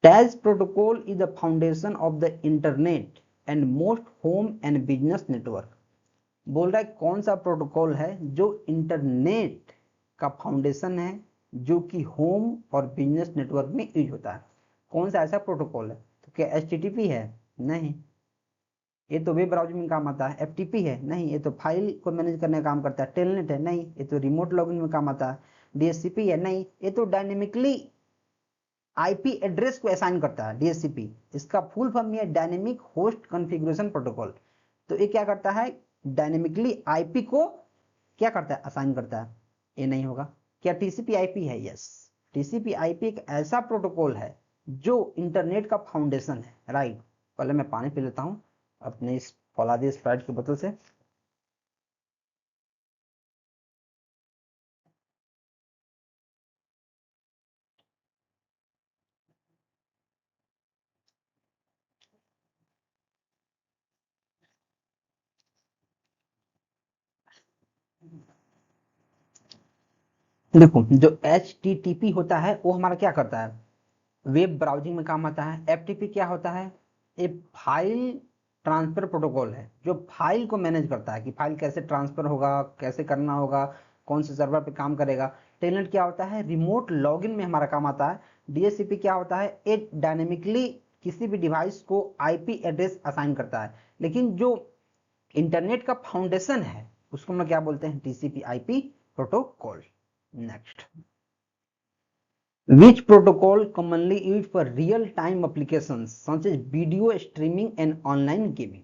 dash protocol is the foundation of the internet and most home and business network. बोल रहा है कौन सा प्रोटोकॉल है जो इंटरनेट का फाउंडेशन है, जो कि होम और बिजनेस नेटवर्क में यूज होता है। कौन सा ऐसा प्रोटोकॉल है, तो क्या HTTP है, नहीं, ये तो वेब ब्राउजिंग में काम आता है। FTP है, नहीं, ये तो फाइल को मैनेज करने का काम करता है। टेलनेट है, नहीं, ये तो रिमोट लॉगिन में काम आता है। DHCP है, नहीं, ये तो डायनेमिकली IP एड्रेस को असाइन करता है। DHCP इसका फुल फॉर्म है डायनेमिक होस्ट कॉन्फ़िगरेशन प्रोटोकॉल। तो ये क्या करता है, डायनेमिकली IP को क्या करता है, असाइन करता है। ये नहीं होगा। क्या TCP/IP है, यस, TCP/IP एक ऐसा प्रोटोकॉल है जो इंटरनेट का फाउंडेशन है, राइट। पहले मैं पानी पी लेता हूं अपने इस फौलादी स्प्राइट की बोतल से। देखो, जो HTTP होता है वो हमारा क्या करता है, वेब ब्राउजिंग में काम आता है। FTP क्या होता है, एक फाइल ट्रांसफर प्रोटोकॉल है जो फाइल को मैनेज करता है कि फाइल कैसे ट्रांसफर होगा, कैसे करना होगा, कौन से सर्वर पे काम करेगा। टेलनेट क्या होता है, रिमोट लॉगिन में हमारा काम आता है। DHCP क्या होता है, एक डायनेमिकली किसी भी डिवाइस को IP एड्रेस असाइन करता है। लेकिन जो इंटरनेट का फाउंडेशन है उसको हम क्या बोलते हैं, TCP/IP protocol. Next, which protocol commonly used for real time applications such as video streaming and online gaming।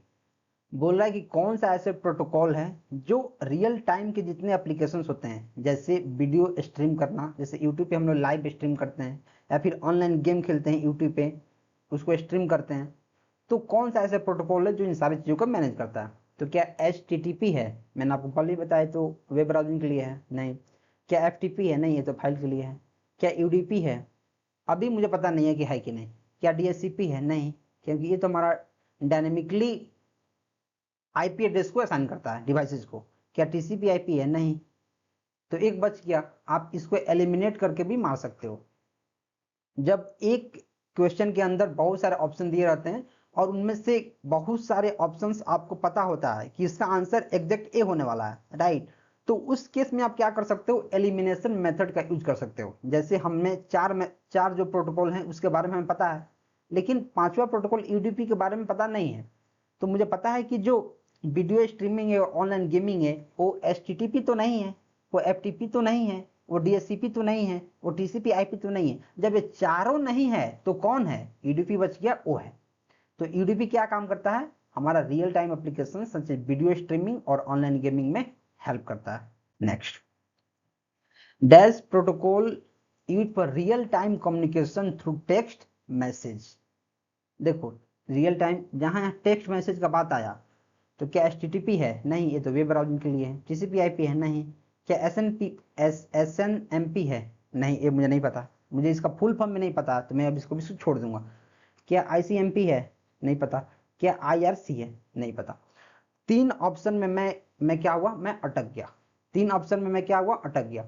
बोल रहा है कि कौन सा ऐसे प्रोटोकॉल है जो रियल टाइम के जितने एप्लीकेशंस होते हैं, जैसे वीडियो स्ट्रीम करना, जैसे यूट्यूब पे हम लोग लाइव स्ट्रीम करते हैं, या फिर ऑनलाइन गेम खेलते हैं यूट्यूब पे, उसको स्ट्रीम करते हैं। तो कौन सा ऐसा प्रोटोकॉल है जो इन सारी चीज़ों को मैनेज करता है। तो क्या HTTP है, मैंने आपको पहले ही बताया, तो वेब ब्राउजिंग के लिए है, नहीं। क्या FTP है, नहीं, ये तो फाइल के लिए है। क्या UDP है, अभी मुझे पता नहीं है कि है कि नहीं। क्या DHCP है, नहीं, क्योंकि ये तो हमारा डायनेमिकली IP एड्रेस को असाइन करता है डिवाइसेस को। क्या TCP/IP है, नहीं। तो एक बच गया, आप इसको एलिमिनेट करके भी मार सकते हो। जब एक क्वेश्चन के अंदर बहुत सारे ऑप्शन दिए रहते हैं और उनमें से बहुत सारे ऑप्शंस आपको पता होता है कि इसका आंसर एग्जैक्ट A होने वाला है, राइट, तो उस केस में आप क्या कर सकते हो, एलिमिनेशन मेथड का यूज कर सकते हो। जैसे हमें चार जो प्रोटोकॉल हैं उसके बारे में हमें पता है, लेकिन पांचवा प्रोटोकॉल UDP के बारे में पता नहीं है। तो मुझे पता है कि जो वीडियो स्ट्रीमिंग है, ऑनलाइन गेमिंग है, वो HTTP तो नहीं है, वो FTP तो नहीं है, वो DHCP तो नहीं है, वो TCP/IP तो नहीं है। जब ये चारों नहीं है तो कौन है, UDP बच गया, वो है। तो UDP क्या काम करता है, हमारा रियल टाइम एप्लीकेशन सच वीडियो स्ट्रीमिंग और ऑनलाइन गेमिंग में हेल्प करता है। Next, dash protocol use for real time communication through text message. देखो, रियल टाइम जहां टेक्स्ट मैसेज का बात आया, तो क्या HTTP है, नहीं, ये तो वेब ब्राउजिंग के लिए है। TCP/IP है, नहीं। क्या SNMP है, नहीं, ये मुझे नहीं पता, मुझे इसका फुल फॉर्म में नहीं पता, तो मैं अब इसको भी छोड़ दूंगा। क्या ICMP है, नहीं पता। क्या IRC है, नहीं पता। तीन ऑप्शन में मैं क्या हुआ, मैं अटक गया। तीन ऑप्शन में मैं क्या हुआ, अटक गया।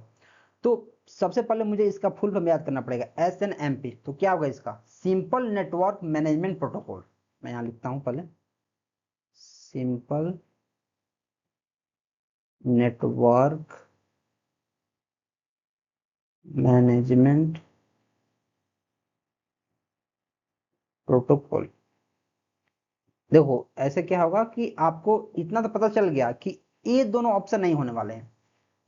तो सबसे पहले मुझे इसका फुल फॉर्म याद करना पड़ेगा, SNMP। तो क्या होगा इसका, सिंपल नेटवर्क मैनेजमेंट प्रोटोकॉल। मैं यहां लिखता हूं पहले, सिंपल नेटवर्क मैनेजमेंट प्रोटोकॉल। देखो, ऐसे क्या होगा कि आपको इतना तो पता चल गया कि ये दोनों ऑप्शन नहीं होने वाले हैं,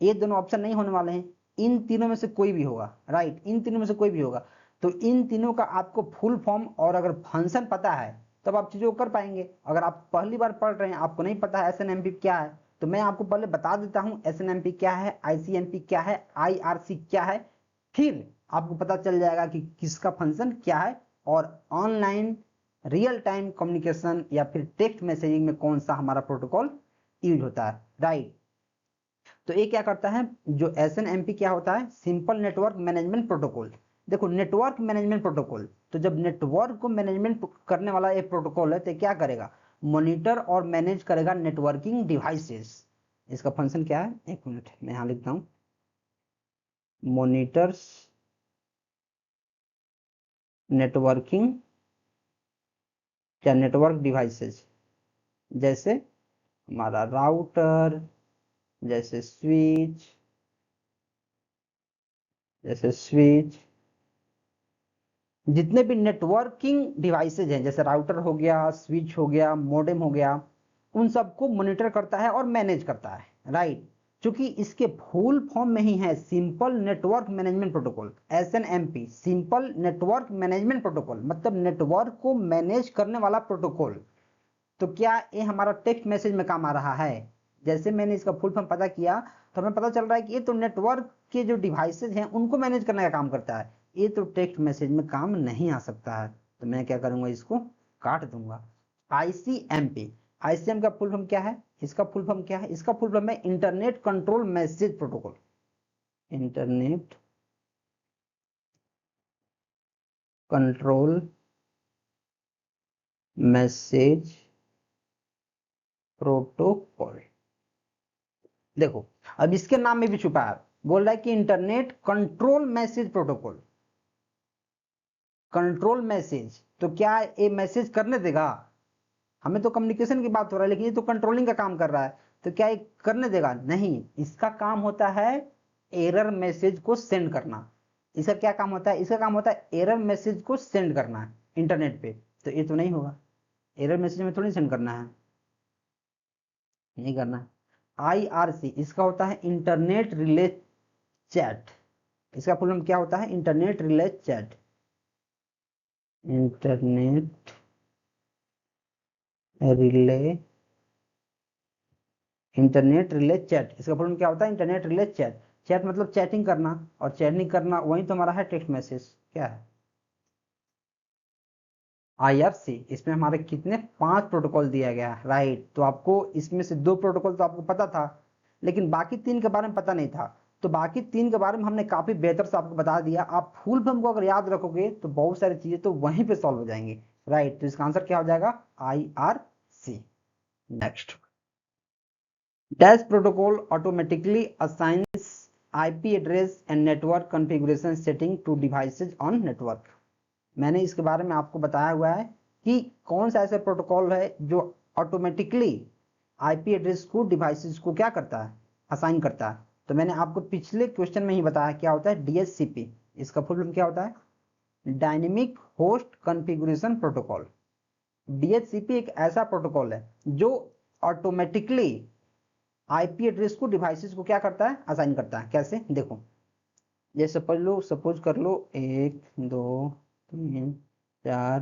ये दोनों ऑप्शन नहीं होने वाले हैं, इन तीनों में से कोई भी होगा, राइट, इन तीनों में से कोई भी होगा। तो इन तीनों का आपको फुल फॉर्म और अगर फंक्शन पता है तब आप चीजों को कर पाएंगे। अगर आप पहली बार पढ़ रहे हैं, आपको नहीं पता है SNMP क्या है, तो मैं आपको पहले बता देता हूं SNMP क्या है, ICMP क्या है, IRC क्या है, फिर आपको पता चल जाएगा कि किसका फंक्शन क्या है, और ऑनलाइन रियल टाइम कम्युनिकेशन या फिर टेक्स्ट मैसेजिंग में कौन सा हमारा प्रोटोकॉल यूज होता है, राइट। तो ये क्या करता है, जो SNMP क्या होता है, सिंपल नेटवर्क मैनेजमेंट प्रोटोकॉल। देखो, नेटवर्क मैनेजमेंट प्रोटोकॉल, तो जब नेटवर्क को मैनेजमेंट करने वाला एक प्रोटोकॉल है, तो क्या करेगा, मॉनिटर और मैनेज करेगा नेटवर्किंग डिवाइसेस। इसका फंक्शन क्या है, एक मिनट मैं यहां लिखता हूं, मॉनिटर्स नेटवर्किंग या नेटवर्क डिवाइसेस, जैसे हमारा राउटर, जैसे स्विच, जितने भी नेटवर्किंग डिवाइसेज हैं, जैसे राउटर हो गया, स्विच हो गया, मॉडेम हो गया, उन सबको मॉनिटर करता है और मैनेज करता है, राइट। क्योंकि इसके फुल फॉर्म में ही है simple network management protocol, SNMP, simple network management protocol, मतलब नेटवर्क को मैनेज करने वाला प्रोटोकॉल। तो क्या ये हमारा टेक्स्ट मैसेज में काम आ रहा है? जैसे मैंने इसका फुल फॉर्म पता किया तो हमें पता चल रहा है कि ये तो नेटवर्क के जो डिवाइसेज हैं उनको मैनेज करने का काम करता है, ये तो टेक्स्ट मैसेज में काम नहीं आ सकता है। तो मैं क्या करूंगा, इसको काट दूंगा। ICMP का फुल फॉर्म क्या है? इसका फुल फॉर्म क्या है? इसका फुल फॉर्म है internet control message protocol. Internet control message protocol. देखो, अब इसके नाम में भी छुपा है, बोल रहा है कि internet control message protocol. Control message, तो क्या ये मैसेज करने देगा? हमें तो कम्युनिकेशन की बात हो रहा है, लेकिन ये तो कंट्रोलिंग का काम कर रहा है, तो क्या ये करने देगा? नहीं, इसका काम होता है एरर मैसेज को सेंड करना। इसका क्या काम होता है? इसका काम होता है एरर मैसेज को सेंड करना इंटरनेट पे। तो ये तो नहीं होगा, एरर मैसेज में थोड़ी सेंड करना है, नहीं करना है। IRC, इसका होता है इंटरनेट रिले चैट। इसका फुल फॉर्म क्या होता है? Internet relay chat. Internet relay chat, इसका फुल फॉर्म क्या होता है? Internet relay chat. चैट मतलब चैटिंग करना, और चैटिंग करना वही तो हमारा है टेक्स्ट मैसेज। क्या है? IRC, इसमें हमारे कितने 5 प्रोटोकॉल दिया गया है, राइट। तो आपको इसमें से 2 प्रोटोकॉल तो आपको पता था, लेकिन बाकी 3 के बारे में पता नहीं था। तो बाकी 3 के बारे में हमने काफी बेहतर से आपको बता दिया। आप फुल फॉर्म को अगर याद रखोगे तो बहुत सारी चीजें तो वहीं पे सॉल्व हो जाएंगी, राइट। तो इसका आंसर क्या हो जाएगा? IRC। Next, dash protocol automatically assigns IP address and network configuration setting to devices on network. मैंने इसके बारे में आपको बताया हुआ है कि कौन सा ऐसा प्रोटोकॉल है जो ऑटोमेटिकली IP एड्रेस को डिवाइसेस को क्या करता है? असाइन करता है। तो मैंने आपको पिछले क्वेश्चन में ही बताया क्या होता है DHCP। इसका फुल फॉर्म क्या होता है? Dynamic host configuration protocol. DHCP एक ऐसा प्रोटोकॉल है जो ऑटोमेटिकली IP एड्रेस को डिवाइसेस को क्या करता है? असाइन करता है। कैसे? देखो, जैसे सपोज कर लो 1 2 3 4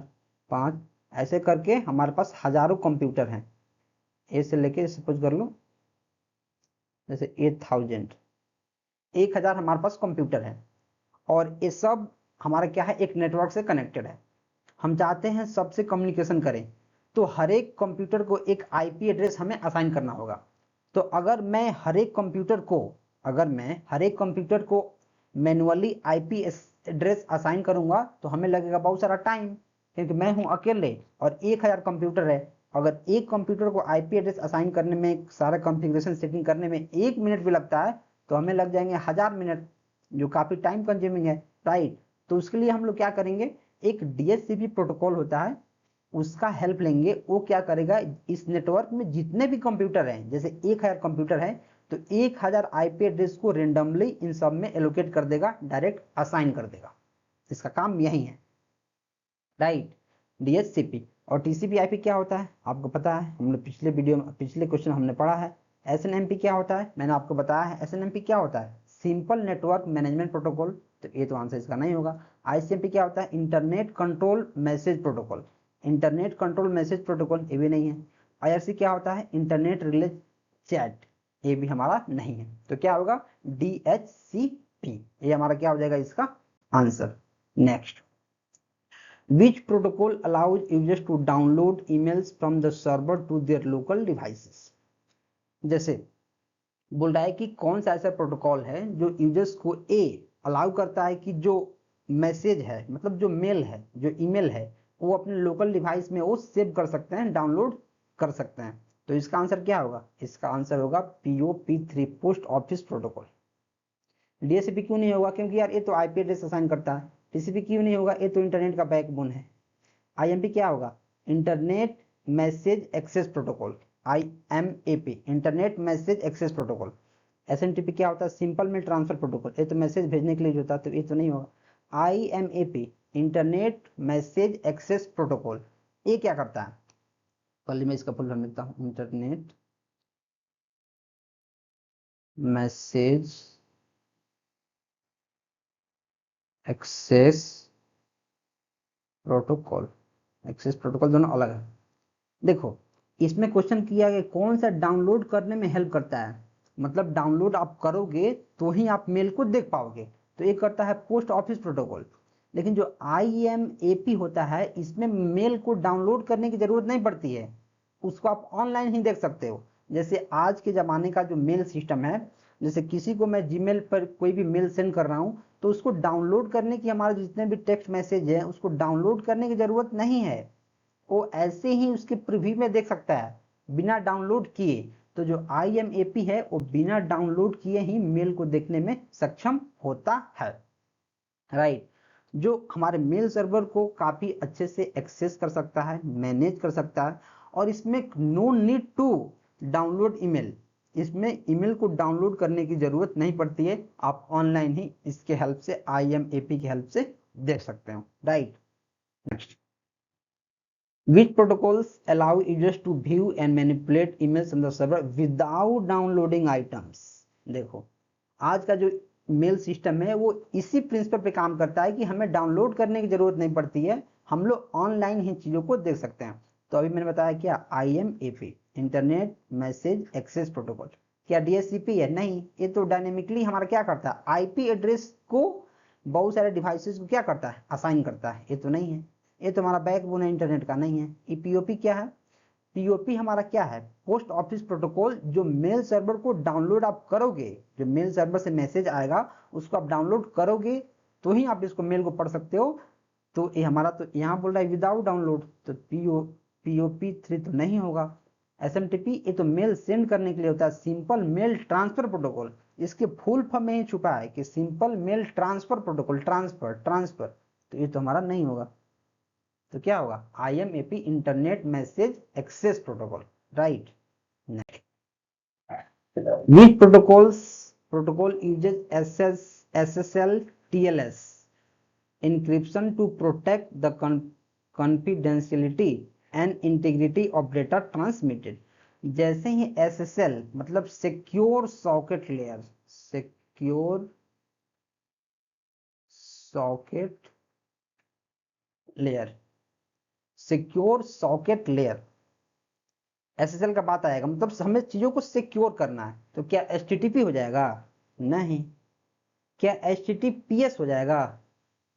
5, ऐसे करके हमारे पास हजारों कंप्यूटर हैं। ए से लेके सपोज कर लो जैसे 1000 हमारे पास कंप्यूटर है, और ये सब हमारा क्या है? एक नेटवर्क से कनेक्टेड है। हम चाहते हैं सबसे कम्युनिकेशन करें, तो हर एक कंप्यूटर को एक IP एड्रेस हमें असाइन करना होगा। तो अगर मैं हर एक कंप्यूटर को मैनुअली IP एड्रेस असाइन करूंगा तो हमें लगेगा बहुत सारा टाइम, क्योंकि मैं हूं अकेले और 1000 कंप्यूटर है। अगर एक कंप्यूटर को IP एड्रेस असाइन करने में, सारा कॉन्फ़िगरेशन सेटिंग करने में 1 मिनट भी लगता है, तो हमें लग जाएंगे 1000 मिनट, जो काफी टाइम कंज्यूमिंग है, राइट। तो उसके लिए हम लोग क्या करेंगे? एक DHCP प्रोटोकॉल होता है, उसका हेल्प लेंगे। वो क्या करेगा? इस नेटवर्क में जितने भी कंप्यूटर हैं, जैसे 1000 कंप्यूटर है, तो 1000 IP एड्रेस को रेंडमली इन सब में एलोकेट कर देगा, डायरेक्ट असाइन कर देगा। इसका काम यही है, राइट। DHCP और TCP/IP क्या होता है आपको पता है, हमने पिछले क्वेश्चन हमने पढ़ा है। SNMP क्या होता है मैंने आपको बताया है। SNMP क्या होता है? Simple network management protocol. तो ये तो आंसर इसका नहीं होगा। ICMP क्या होता है? Internet control message protocol. Internet control message protocol, ये भी नहीं है। IRC क्या होता है? इंटरनेट रिले चैट, ये भी हमारा नहीं है। तो क्या होगा? DHCP, ये हमारा क्या हो जाएगा इसका answer. Next, which protocol allows users to download emails from the server to their local devices। जैसे बोल रहा है कि कौन सा ऐसा प्रोटोकॉल है जो यूजर्स को अलाउ करता है कि जो मैसेज है, मतलब जो मेल है, जो ईमेल है, वो अपने लोकल डिवाइस में वो सेव कर सकते हैं, डाउनलोड कर सकते हैं। तो इसका आंसर क्या होगा? इसका आंसर होगा POP3, post office protocol. DHCP क्यों नहीं होगा? क्योंकि यार ये तो आईपी एड्रेस असाइन करता है। टीसीपी क्यों नहीं होगा? ये तो इंटरनेट का बैकबोन है। आईएमपी क्या होगा? Internet message access protocol, IMAP, internet message access protocol. SMTP क्या होता है? सिंपल मेल ट्रांसफर प्रोटोकॉल, ये तो मैसेज भेजने के लिए जो होता है, तो ये तो नहीं होगा। IMAP, internet message access protocol, ये क्या करता है? पहले मैं इसका फुल फॉर्म लिखता हूँ, internet message access protocol. Access protocol दोनों अलग है। देखो इसमें क्वेश्चन किया गया कौन सा डाउनलोड करने में हेल्प करता है, मतलब डाउनलोड आप करोगे तो ही आप मेल को देख पाओगे, तो ये करता है पोस्ट ऑफिस प्रोटोकॉल। लेकिन जो आईएमएपी होता है इसमें मेल को डाउनलोड करने की जरूरत नहीं पड़ती है, उसको आप ऑनलाइन ही देख सकते हो। जैसे आज के ज़माने का जो मेल सिस्टम है, जैसे किसी को मैं जीमेल पर कोई भी मेल सेंड कर रहा हूँ तो उसको डाउनलोड करने की, हमारे जितने भी टेक्स्ट मैसेज है उसको डाउनलोड करने की ज़रूरत नहीं है, वो ऐसे ही उसके प्रीव्यू में देख सकता है बिना डाउनलोड किए। तो जो आईएमएपी है वो बिना डाउनलोड किए ही मेल को देखने में सक्षम होता है, राइट। जो हमारे मेल सर्वर को काफ़ी अच्छे से एक्सेस कर सकता है, मैनेज कर सकता है, और इसमें no need to download email, इसमें ईमेल को डाउनलोड करने की ज़रूरत नहीं पड़ती है, आप ऑनलाइन ही इसके हेल्प से, आईएमएपी की हेल्प से देख सकते हो, right. Next, which protocols allow users to view and manipulate emails on the server without downloading items? देखो आज का जो मेल सिस्टम है वो इसी प्रिंसिपल पे काम करता है कि हमें डाउनलोड करने की जरूरत नहीं पड़ती है, हम लोग ऑनलाइन ही चीजों को देख सकते हैं। तो अभी मैंने बताया क्या, IMAP, internet message access protocol. क्या डीएचसीपी है? नहीं, ये तो डायनेमिकली हमारा क्या करता है, आईपी एड्रेस को बहुत सारे डिवाइसेस को क्या करता है, असाइन करता है, ये तो नहीं है, ये तो हमारा बैकबोन है इंटरनेट का, नहीं है। पीओपी क्या है? पीओपी हमारा क्या है, पोस्ट ऑफिस प्रोटोकॉल। जो मेल सर्वर को डाउनलोड आप करोगे, जो मेल सर्वर से मैसेज आएगा उसको आप डाउनलोड करोगे तो ही आप इसको मेल को पढ़ सकते हो। तो ये हमारा तो यहाँ बोल रहा है विदाउट डाउनलोड, तो पीओपी 3 तो नहीं होगा। एसएमटीपी ये तो मेल सेंड करने के लिए होता है, सिंपल मेल ट्रांसफर प्रोटोकॉल, इसके फुल फॉर्म में ही छुपा है कि simple mail transfer protocol, transfer transfer, तो ये तो हमारा नहीं होगा। तो क्या होगा, IMAP, internet message access protocol, right. Next, which protocol uses SSL TLS encryption to protect the confidentiality and integrity of data transmitted? जैसे ही SSL मतलब secure socket layer, secure socket layer, secure socket layer, SSL का बात आएगा, मतलब हमें चीजों को secure करना है, तो क्या एचटीटीपी हो जाएगा? नहीं। क्या एचटीटीपीएस हो जाएगा?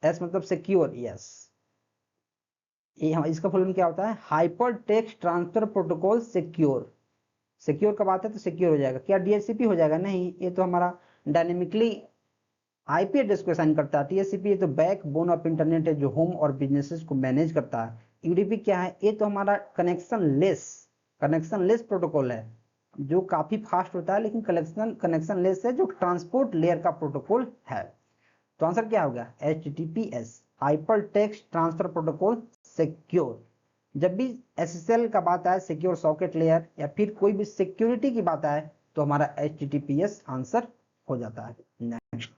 एस मतलब सिक्योर, यस। ये इसका फुल फॉर्म क्या होता है, hyper text transfer protocol secure. Secure का बात है तो सिक्योर हो जाएगा। क्या डीएचसीपी हो जाएगा? नहीं, ये तो हमारा डायनेमिकली आईपी एड्रेस को असाइन करता है। टीएससीपी ये तो बैक बोन ऑफ इंटरनेट है जो होम और बिजनेसेस को मैनेज करता है। यूडीपी क्या है? ये तो हमारा कनेक्शन लेस प्रोटोकॉल है जो काफी फास्ट होता है, लेकिन कनेक्शन लेस है, जो ट्रांसपोर्ट लेयर का प्रोटोकॉल है। तो आंसर क्या होगा, HTTPS, hyper text transfer protocol secure. जब भी एसएसएल का बात आए, सिक्योर सॉकेट लेयर, या फिर कोई भी सिक्योरिटी की बात आए, तो हमारा एचटीटीपीएस आंसर हो जाता है। Next,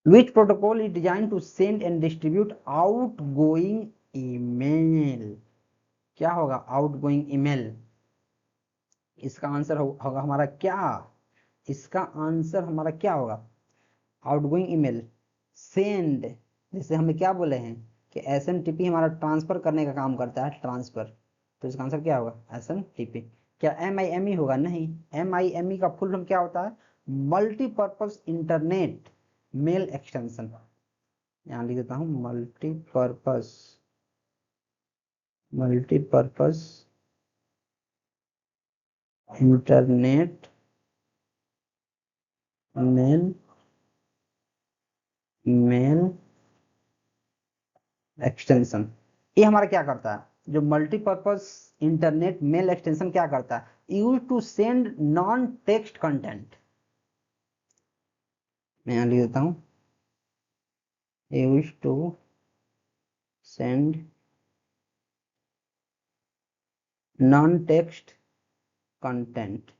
which protocol is designed to send and distribute outgoing email? क्या होगा आउटगोइंग ईमेल? इसका आंसर होगा हमारा क्या, इसका आंसर हमारा क्या होगा, आउटगोइंग ईमेल सेंड। जैसे हमें क्या बोले हैं कि एसएमटीपी हमारा ट्रांसफर करने का काम करता है, ट्रांसफर, तो इसका आंसर क्या होगा, एसएमटीपी। क्या एमआईएमई होगा? नहीं, एमआईएमई का फुल फॉर्म क्या होता है, मल्टीपर्पज इंटरनेट मेल एक्सटेंशन। यहाँ लिख देता हूँ मल्टीपर्पज इंटरनेट मेल एक्सटेंशन। ये हमारा क्या करता है, जो मल्टीपर्पज इंटरनेट मेल एक्सटेंशन क्या करता है, use to send non text content. मैं यहाँ लिख देता हूँ, use to send non text content,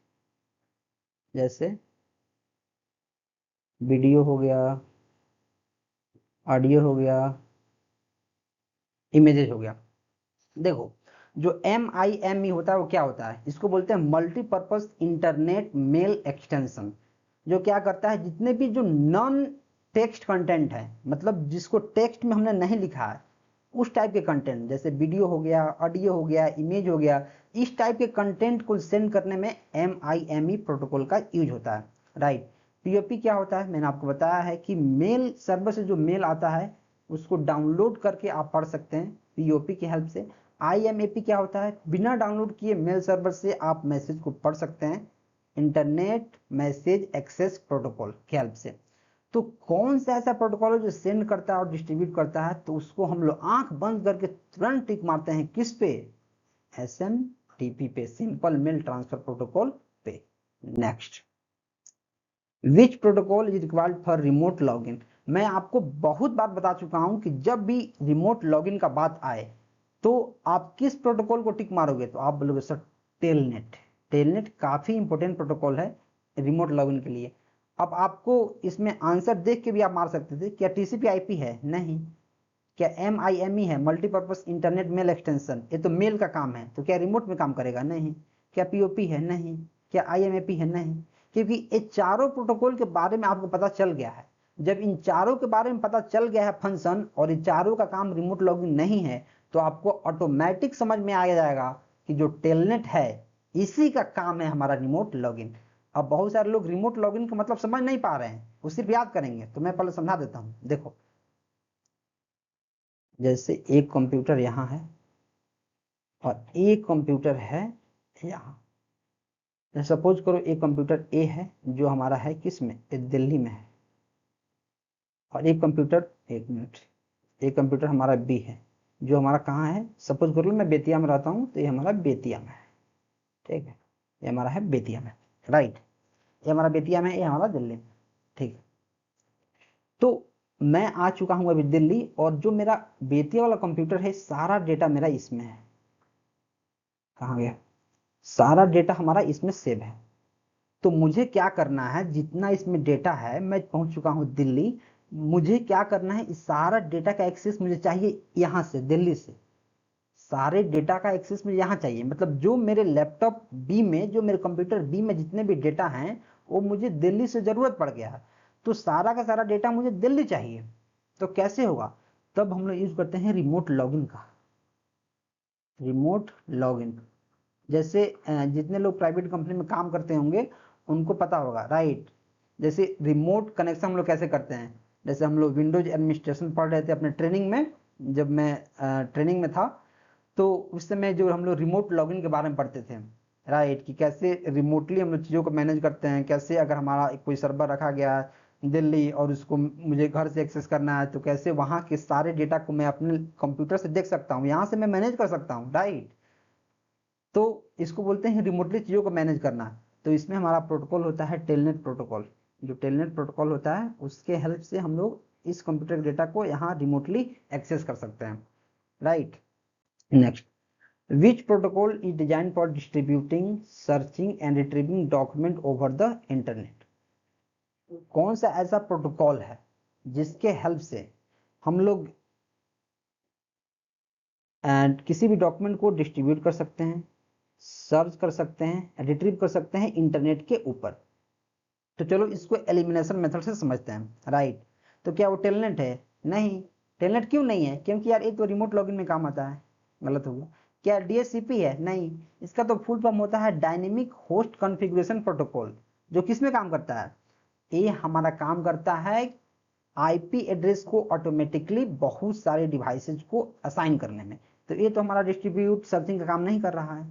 जैसे वीडियो हो गया, ऑडियो हो गया, इमेजेस हो गया। देखो जो MIME होता है वो क्या होता है, इसको बोलते हैं मल्टीपर्पज इंटरनेट मेल एक्सटेंशन, जो क्या करता है जितने भी जो नॉन टेक्स्ट कंटेंट है, मतलब जिसको टेक्स्ट में हमने नहीं लिखा है, उस टाइप के कंटेंट, जैसे वीडियो हो गया, ऑडियो हो गया, इमेज हो गया, इस टाइप के कंटेंट को सेंड करने में MIME प्रोटोकॉल का यूज होता है, राइट। POP क्या होता है, मैंने आपको बताया है कि मेल सर्वर से जो मेल आता है उसको डाउनलोड करके आप पढ़ सकते हैं POP की हेल्प से। IMAP क्या होता है, बिना डाउनलोड किए मेल सर्वर से आप मैसेज को पढ़ सकते हैं, इंटरनेट मैसेज एक्सेस प्रोटोकॉल की हेल्प से। तो कौन सा ऐसा प्रोटोकॉल है जो सेंड करता है और डिस्ट्रीब्यूट करता है, तो उसको हम लोग आंख बंद करके तुरंत टिक मारते हैं, किस पे, SMTP पे, सिंपल मेल ट्रांसफर प्रोटोकॉल पे। Next, which protocol is required for remote login. मैं आपको बहुत बार बता चुका हूं कि जब भी रिमोट लॉगिन का बात आए तो आप किस प्रोटोकॉल को टिक मारोगे, तो आप बोलोगे सर टेलनेट। टेलनेट काफी इंपॉर्टेंट प्रोटोकॉल है रिमोट लॉगिन के लिए। अब आपको इसमें आंसर देख के भी आप मार सकते थे, क्या TCP/IP है, नहीं। क्या MIME है, मल्टीपर्पज इंटरनेट मेल एक्सटेंशन, ये तो मेल का काम है, तो क्या रिमोट में काम करेगा, नहीं। क्या POP है, नहीं। क्या IMAP है, नहीं। क्योंकि ये चारों प्रोटोकॉल के बारे में आपको पता चल गया है। जब इन चारों के बारे में पता चल गया है फंक्शन, और इन चारों का काम रिमोट लॉगिन नहीं है, तो आपको ऑटोमेटिक समझ में आ जाएगा कि जो टेलनेट है इसी का काम है हमारा रिमोट लॉगिन। अब बहुत सारे लोग रिमोट लॉगिन का मतलब समझ नहीं पा रहे हैं, वो सिर्फ याद करेंगे, तो मैं पहले समझा देता हूँ। देखो जैसे एक कंप्यूटर यहाँ है और एक कंप्यूटर है यहाँ। सपोज करो एक कंप्यूटर A है जो हमारा है किस में, दिल्ली में है, और एक कंप्यूटर, एक मिनट, एक कंप्यूटर हमारा B है जो हमारा कहाँ है, सपोज करो मैं बेतिया में रहता हूँ, तो ये हमारा बेतिया में है, ठीक है, ये हमारा है बेतिया में, राइट। ये हमारा बेतिया में, ये हमारा दिल्ली में, ठीक है। तो मैं आ चुका हूँ अभी दिल्ली, और जो मेरा बेतिया वाला कंप्यूटर है सारा डेटा मेरा इसमें है, कहाँ गया, सारा डेटा हमारा इसमें सेव है। तो मुझे क्या करना है, जितना इसमें डेटा है, मैं पहुंच चुका हूं दिल्ली, मुझे क्या करना है, इस सारा डेटा का एक्सेस मुझे चाहिए यहां से, दिल्ली से। सारे डेटा का एक्सेस मुझे यहां चाहिए, मतलब जो मेरे लैपटॉप B में, जो मेरे कंप्यूटर B में जितने भी डेटा हैं, वो मुझे दिल्ली से जरूरत पड़ गया है, तो सारा का सारा डेटा मुझे दिल्ली चाहिए। तो कैसे होगा, तब हम लोग यूज करते हैं रिमोट लॉगिन का। रिमोट लॉगिन, जैसे जितने लोग प्राइवेट कंपनी में काम करते होंगे उनको पता होगा, राइट। जैसे रिमोट कनेक्शन हम लोग कैसे करते हैं, जैसे हम लोग विंडोज एडमिनिस्ट्रेशन पढ़ रहे थे अपने ट्रेनिंग में, जब मैं ट्रेनिंग में था, तो उस समय जो हम लोग रिमोट लॉगिन के बारे में पढ़ते थे, राइट, कि कैसे रिमोटली हम लोग चीज़ों को मैनेज करते हैं, कैसे अगर हमारा कोई सर्वर रखा गया है दिल्ली और उसको मुझे घर से एक्सेस करना है, तो कैसे वहाँ के सारे डेटा को मैं अपने कंप्यूटर से देख सकता हूँ, यहाँ से मैं मैनेज कर सकता हूँ, राइट। तो इसको बोलते हैं रिमोटली चीज़ों को मैनेज करना। तो इसमें हमारा प्रोटोकॉल होता है टेलनेट प्रोटोकॉल। जो टेलनेट प्रोटोकॉल होता है उसके हेल्प से हम लोग इस कंप्यूटर डेटा को यहाँ रिमोटली एक्सेस कर सकते हैं, right. Next, which protocol is design for distributing, searching and retrieving document over the internet. कौन सा ऐसा प्रोटोकॉल है जिसके हेल्प से हम लोग किसी भी डॉक्यूमेंट को डिस्ट्रीब्यूट कर सकते हैं, सर्च कर सकते हैं, रिट्रीव कर सकते हैं इंटरनेट के ऊपर। तो चलो इसको एलिमिनेशन मेथड से समझते हैं, राइट। तो क्या वो टेलनेट है, नहीं। टेलनेट क्यों नहीं है, क्योंकि यार एक तो रिमोट लॉगिन में काम आता है, गलत हो गया। क्या DHCP है, नहीं। इसका तो फुल फॉर्म होता है डायनेमिक होस्ट कॉन्फ़िगरेशन प्रोटोकॉल, जो किस में काम करता है, ये हमारा काम करता है IP एड्रेस को ऑटोमेटिकली बहुत सारे डिवाइसेज को असाइन करने में। तो ये तो हमारा डिस्ट्रीब्यूट सर्चिंग का काम नहीं कर रहा है।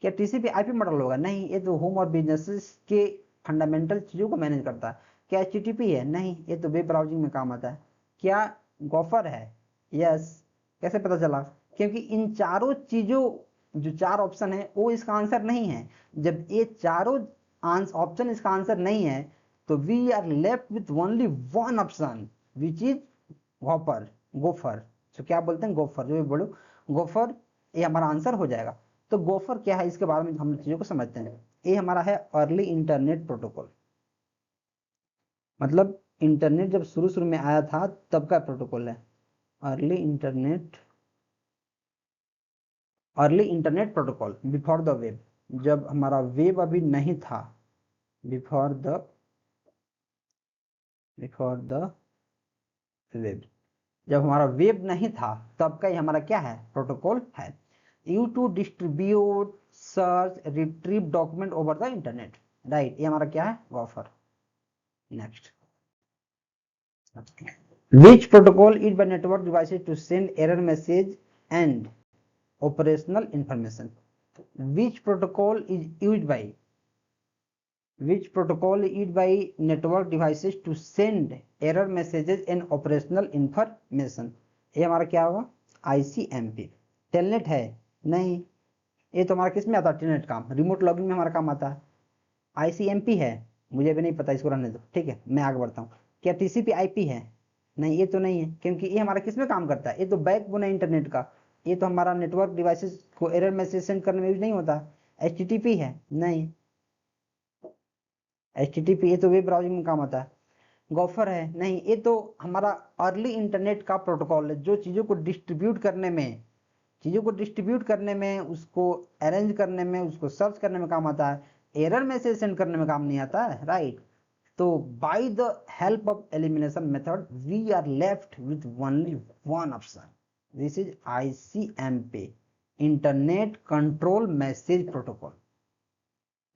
क्या TCP/IP मॉडल होगा, नहीं। ये तो होम और बिजनेसेस के फंडामेंटल चीज़ों को मैनेज करता है। क्या HTTP है, नहीं। ये तो वेब ब्राउजिंग में काम आता है। क्या गोफर है, यस। कैसे पता चला, क्योंकि इन चारों चीज़ों, जो चार ऑप्शन है वो इसका आंसर नहीं है। जब ये चारों ऑप्शन इसका आंसर नहीं है, तो we are left with only one option which is gopher. Gopher तो क्या बोलते हैं, गोफर, जो भी बोलो गोफर, ये हमारा आंसर हो जाएगा। तो गोफर क्या है, इसके बारे में हम चीजों को समझते हैं। ये हमारा है अर्ली इंटरनेट प्रोटोकॉल, मतलब इंटरनेट जब शुरू शुरू में आया था तब का प्रोटोकॉल है early internet protocol before the web. जब हमारा वेब अभी नहीं था, बिफोर द वेब, जब हमारा वेब नहीं था तब का ही हमारा क्या है, प्रोटोकॉल है। Use to distribute search retrieve document over the internet, right, ये हमारा क्या है, gopher. Next, which protocol used by network devices to send error message and operational information? which protocol is used by network devices to send error messages and operational information? ये हमारा क्या होगा, ICMP। Telnet है नहीं, ये तो हमारा किस में आता है, टेलनेट काम, रिमोट लॉगिंग में हमारा काम आता है। ICMP है, मुझे भी नहीं पता, इसको रहने दो, ठीक है, मैं आगे बढ़ता हूँ। क्या TCP/IP है, नहीं, ये तो नहीं है, क्योंकि ये हमारा किस में काम करता है, ये तो बैकबोन है इंटरनेट का, ये तो हमारा नेटवर्क डिवाइसेस को एरर मैसेज सेंड करने में यूज नहीं होता। HTTP है, नहीं, HTTP ये तो वेब ब्राउजिंग में काम आता है। गोफर है, नहीं, ये तो हमारा अर्ली इंटरनेट का प्रोटोकॉल है, जो चीज़ों को डिस्ट्रीब्यूट करने में, उसको अरेंज करने में, उसको सर्च करने में काम आता है, एरर मैसेज सेंड करने में काम नहीं आता है, राइट। तो by the help of elimination method we are left with only one option, this is ICMP, internet control message protocol.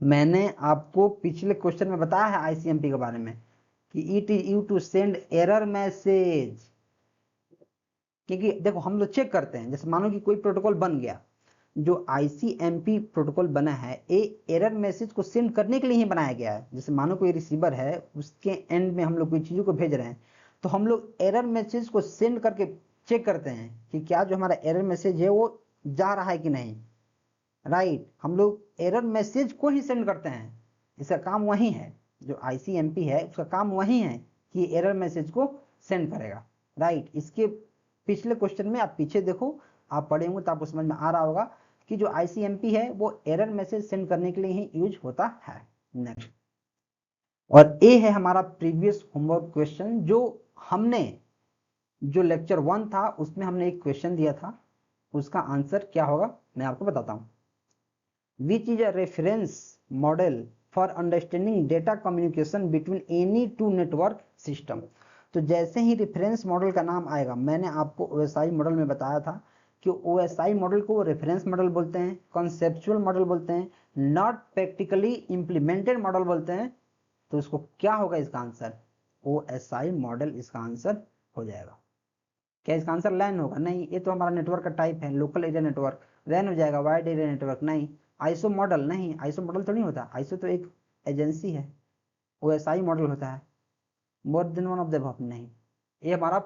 मैंने आपको पिछले क्वेश्चन में बताया है ICMP के बारे में कि it is use to send error message, क्योंकि देखो हम लोग चेक करते हैं, जैसे मानो कि कोई प्रोटोकॉल बन गया, जो ICMP प्रोटोकॉल बना है ये एरर मैसेज को सेंड करने के लिए ही बनाया गया है। जैसे मानो कोई रिसीवर है, उसके एंड में हम लोग कोई चीज़ों को भेज रहे हैं, तो हम लोग एरर मैसेज को सेंड करके चेक करते हैं कि क्या जो हमारा एरर मैसेज है वो जा रहा है कि नहीं, राइट। हम लोग एरर मैसेज को ही सेंड करते हैं, इसका काम वही है, जो ICMP है उसका काम वही है कि एरर मैसेज को सेंड करेगा, राइट। इसके पिछले क्वेश्चन में आप पीछे देखो, आप पढ़े होंगे तो आपको समझ में आ रहा होगा कि जो ICMP है वो एरर मैसेज सेंड करने के लिए ही यूज होता है। नेक्स्ट, और ये है हमारा प्रीवियस होमवर्क क्वेश्चन, जो हमने जो लेक्चर 1 था उसमें हमने एक क्वेश्चन दिया था, उसका आंसर क्या होगा मैं आपको बताता हूँ। Which is a reference model for understanding data communication between any two network system. तो जैसे ही रेफरेंस मॉडल का नाम आएगा, मैंने आपको OSI मॉडल में बताया था कि OSI मॉडल को रेफरेंस मॉडल बोलते हैं, कॉन्सेप्चुअल मॉडल बोलते हैं, नॉट प्रैक्टिकली इंप्लीमेंटेड मॉडल बोलते हैं। तो इसको क्या होगा, इसका आंसर OSI मॉडल इसका आंसर हो जाएगा। क्या इसका आंसर लैन होगा, नहीं, ये तो हमारा नेटवर्क का टाइप है, लोकल एरिया नेटवर्क, लैन हो जाएगा। वाइड एरिया नेटवर्क नहीं। आईसो मॉडल नहीं, आईसो मॉडल तो नहीं होता, आईसो तो एक एजेंसी है, OSI मॉडल होता है, more than one of the above नहीं। ये हमारा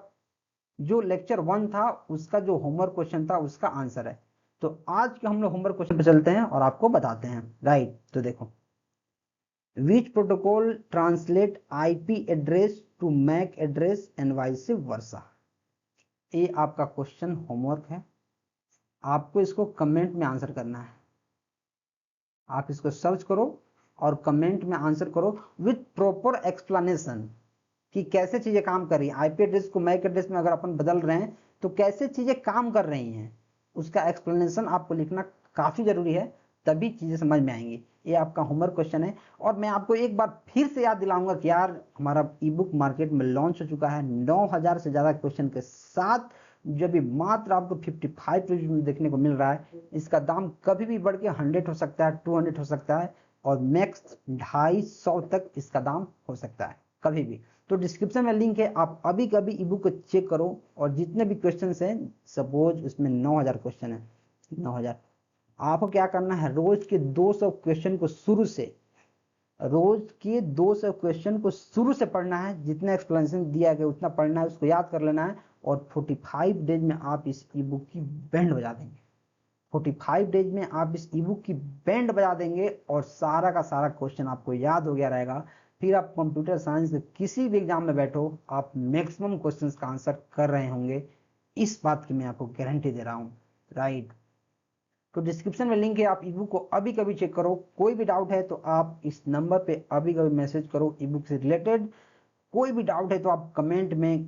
जो लेक्चर 1 था उसका जो होमवर्क क्वेश्चन था उसका आंसर है। तो आज के हम लोग होमवर्क क्वेश्चन पे चलते हैं और आपको बताते हैं, राइट। तो देखो, which protocol translate IP address to MAC address and vice versa. ये आपका क्वेश्चन होमवर्क है, आपको इसको कमेंट में आंसर करना है। आप इसको सर्च करो और कमेंट में आंसर करो विथ प्रॉपर एक्सप्लेनेशन कि कैसे चीजें काम कर रही हैं। IP एड्रेस को मैक एड्रेस में अगर अपन बदल रहे हैं तो कैसे चीजें काम कर रही हैं, उसका एक्सप्लेनेशन आपको लिखना काफी जरूरी है, तभी चीजें समझ में आएंगी। ये आपका होमवर्क क्वेश्चन है। और मैं आपको एक बार फिर से याद दिलाऊंगा कि यार हमारा ई-बुक मार्केट में लॉन्च हो चुका है 9000 से ज्यादा क्वेश्चन के साथ, जो भी मात्र आपको 55 रुपीज में देखने को मिल रहा है। इसका दाम कभी भी बढ़ के 100 हो सकता है, 200 हो सकता है, और मैक्स 250 तक इसका दाम हो सकता है कभी भी। तो डिस्क्रिप्शन में लिंक है, आप अभी कभी ई-बुक को चेक करो, और जितने भी क्वेश्चन हैं, सपोज उसमें 9000 क्वेश्चन है, 9000, आपको क्या करना है, रोज के 200 क्वेश्चन को शुरू से, रोज के 200 क्वेश्चन को शुरू से पढ़ना है, जितना एक्सप्लेनेशन दिया गया उतना पढ़ना है, उसको याद कर लेना है, और 45 डेज में आप इस ई-बुक की बैंड बजा देंगे। 45 डेज में आप इस ई-बुक की बैंड बजा देंगे और सारा का सारा क्वेश्चन आपको याद हो गया रहेगा। फिर आप कंप्यूटर साइंस के किसी भी एग्जाम में बैठो, आप मैक्सिमम क्वेश्चंस का आंसर कर रहे होंगे, इस बात की मैं आपको गारंटी दे रहा हूँ, राइट। तो डिस्क्रिप्शन में लिंक है, आप ईबुक को अभी कभी चेक करो। कोई भी डाउट है तो आप इस नंबर पे अभी कभी मैसेज करो ईबुक से रिलेटेड। कोई भी डाउट है तो आप कमेंट में,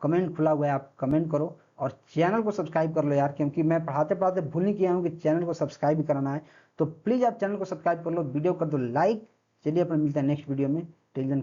कमेंट खुला हुआ है, आप कमेंट करो। और चैनल को सब्सक्राइब कर लो यार, क्योंकि मैं पढ़ाते पढ़ाते भूल नहीं किया हूँ कि चैनल को सब्सक्राइब भी कराना है। तो प्लीज आप चैनल को सब्सक्राइब कर लो, वीडियो कर दो लाइक। चलिए अपन मिलते हैं नेक्स्ट वीडियो में। Till then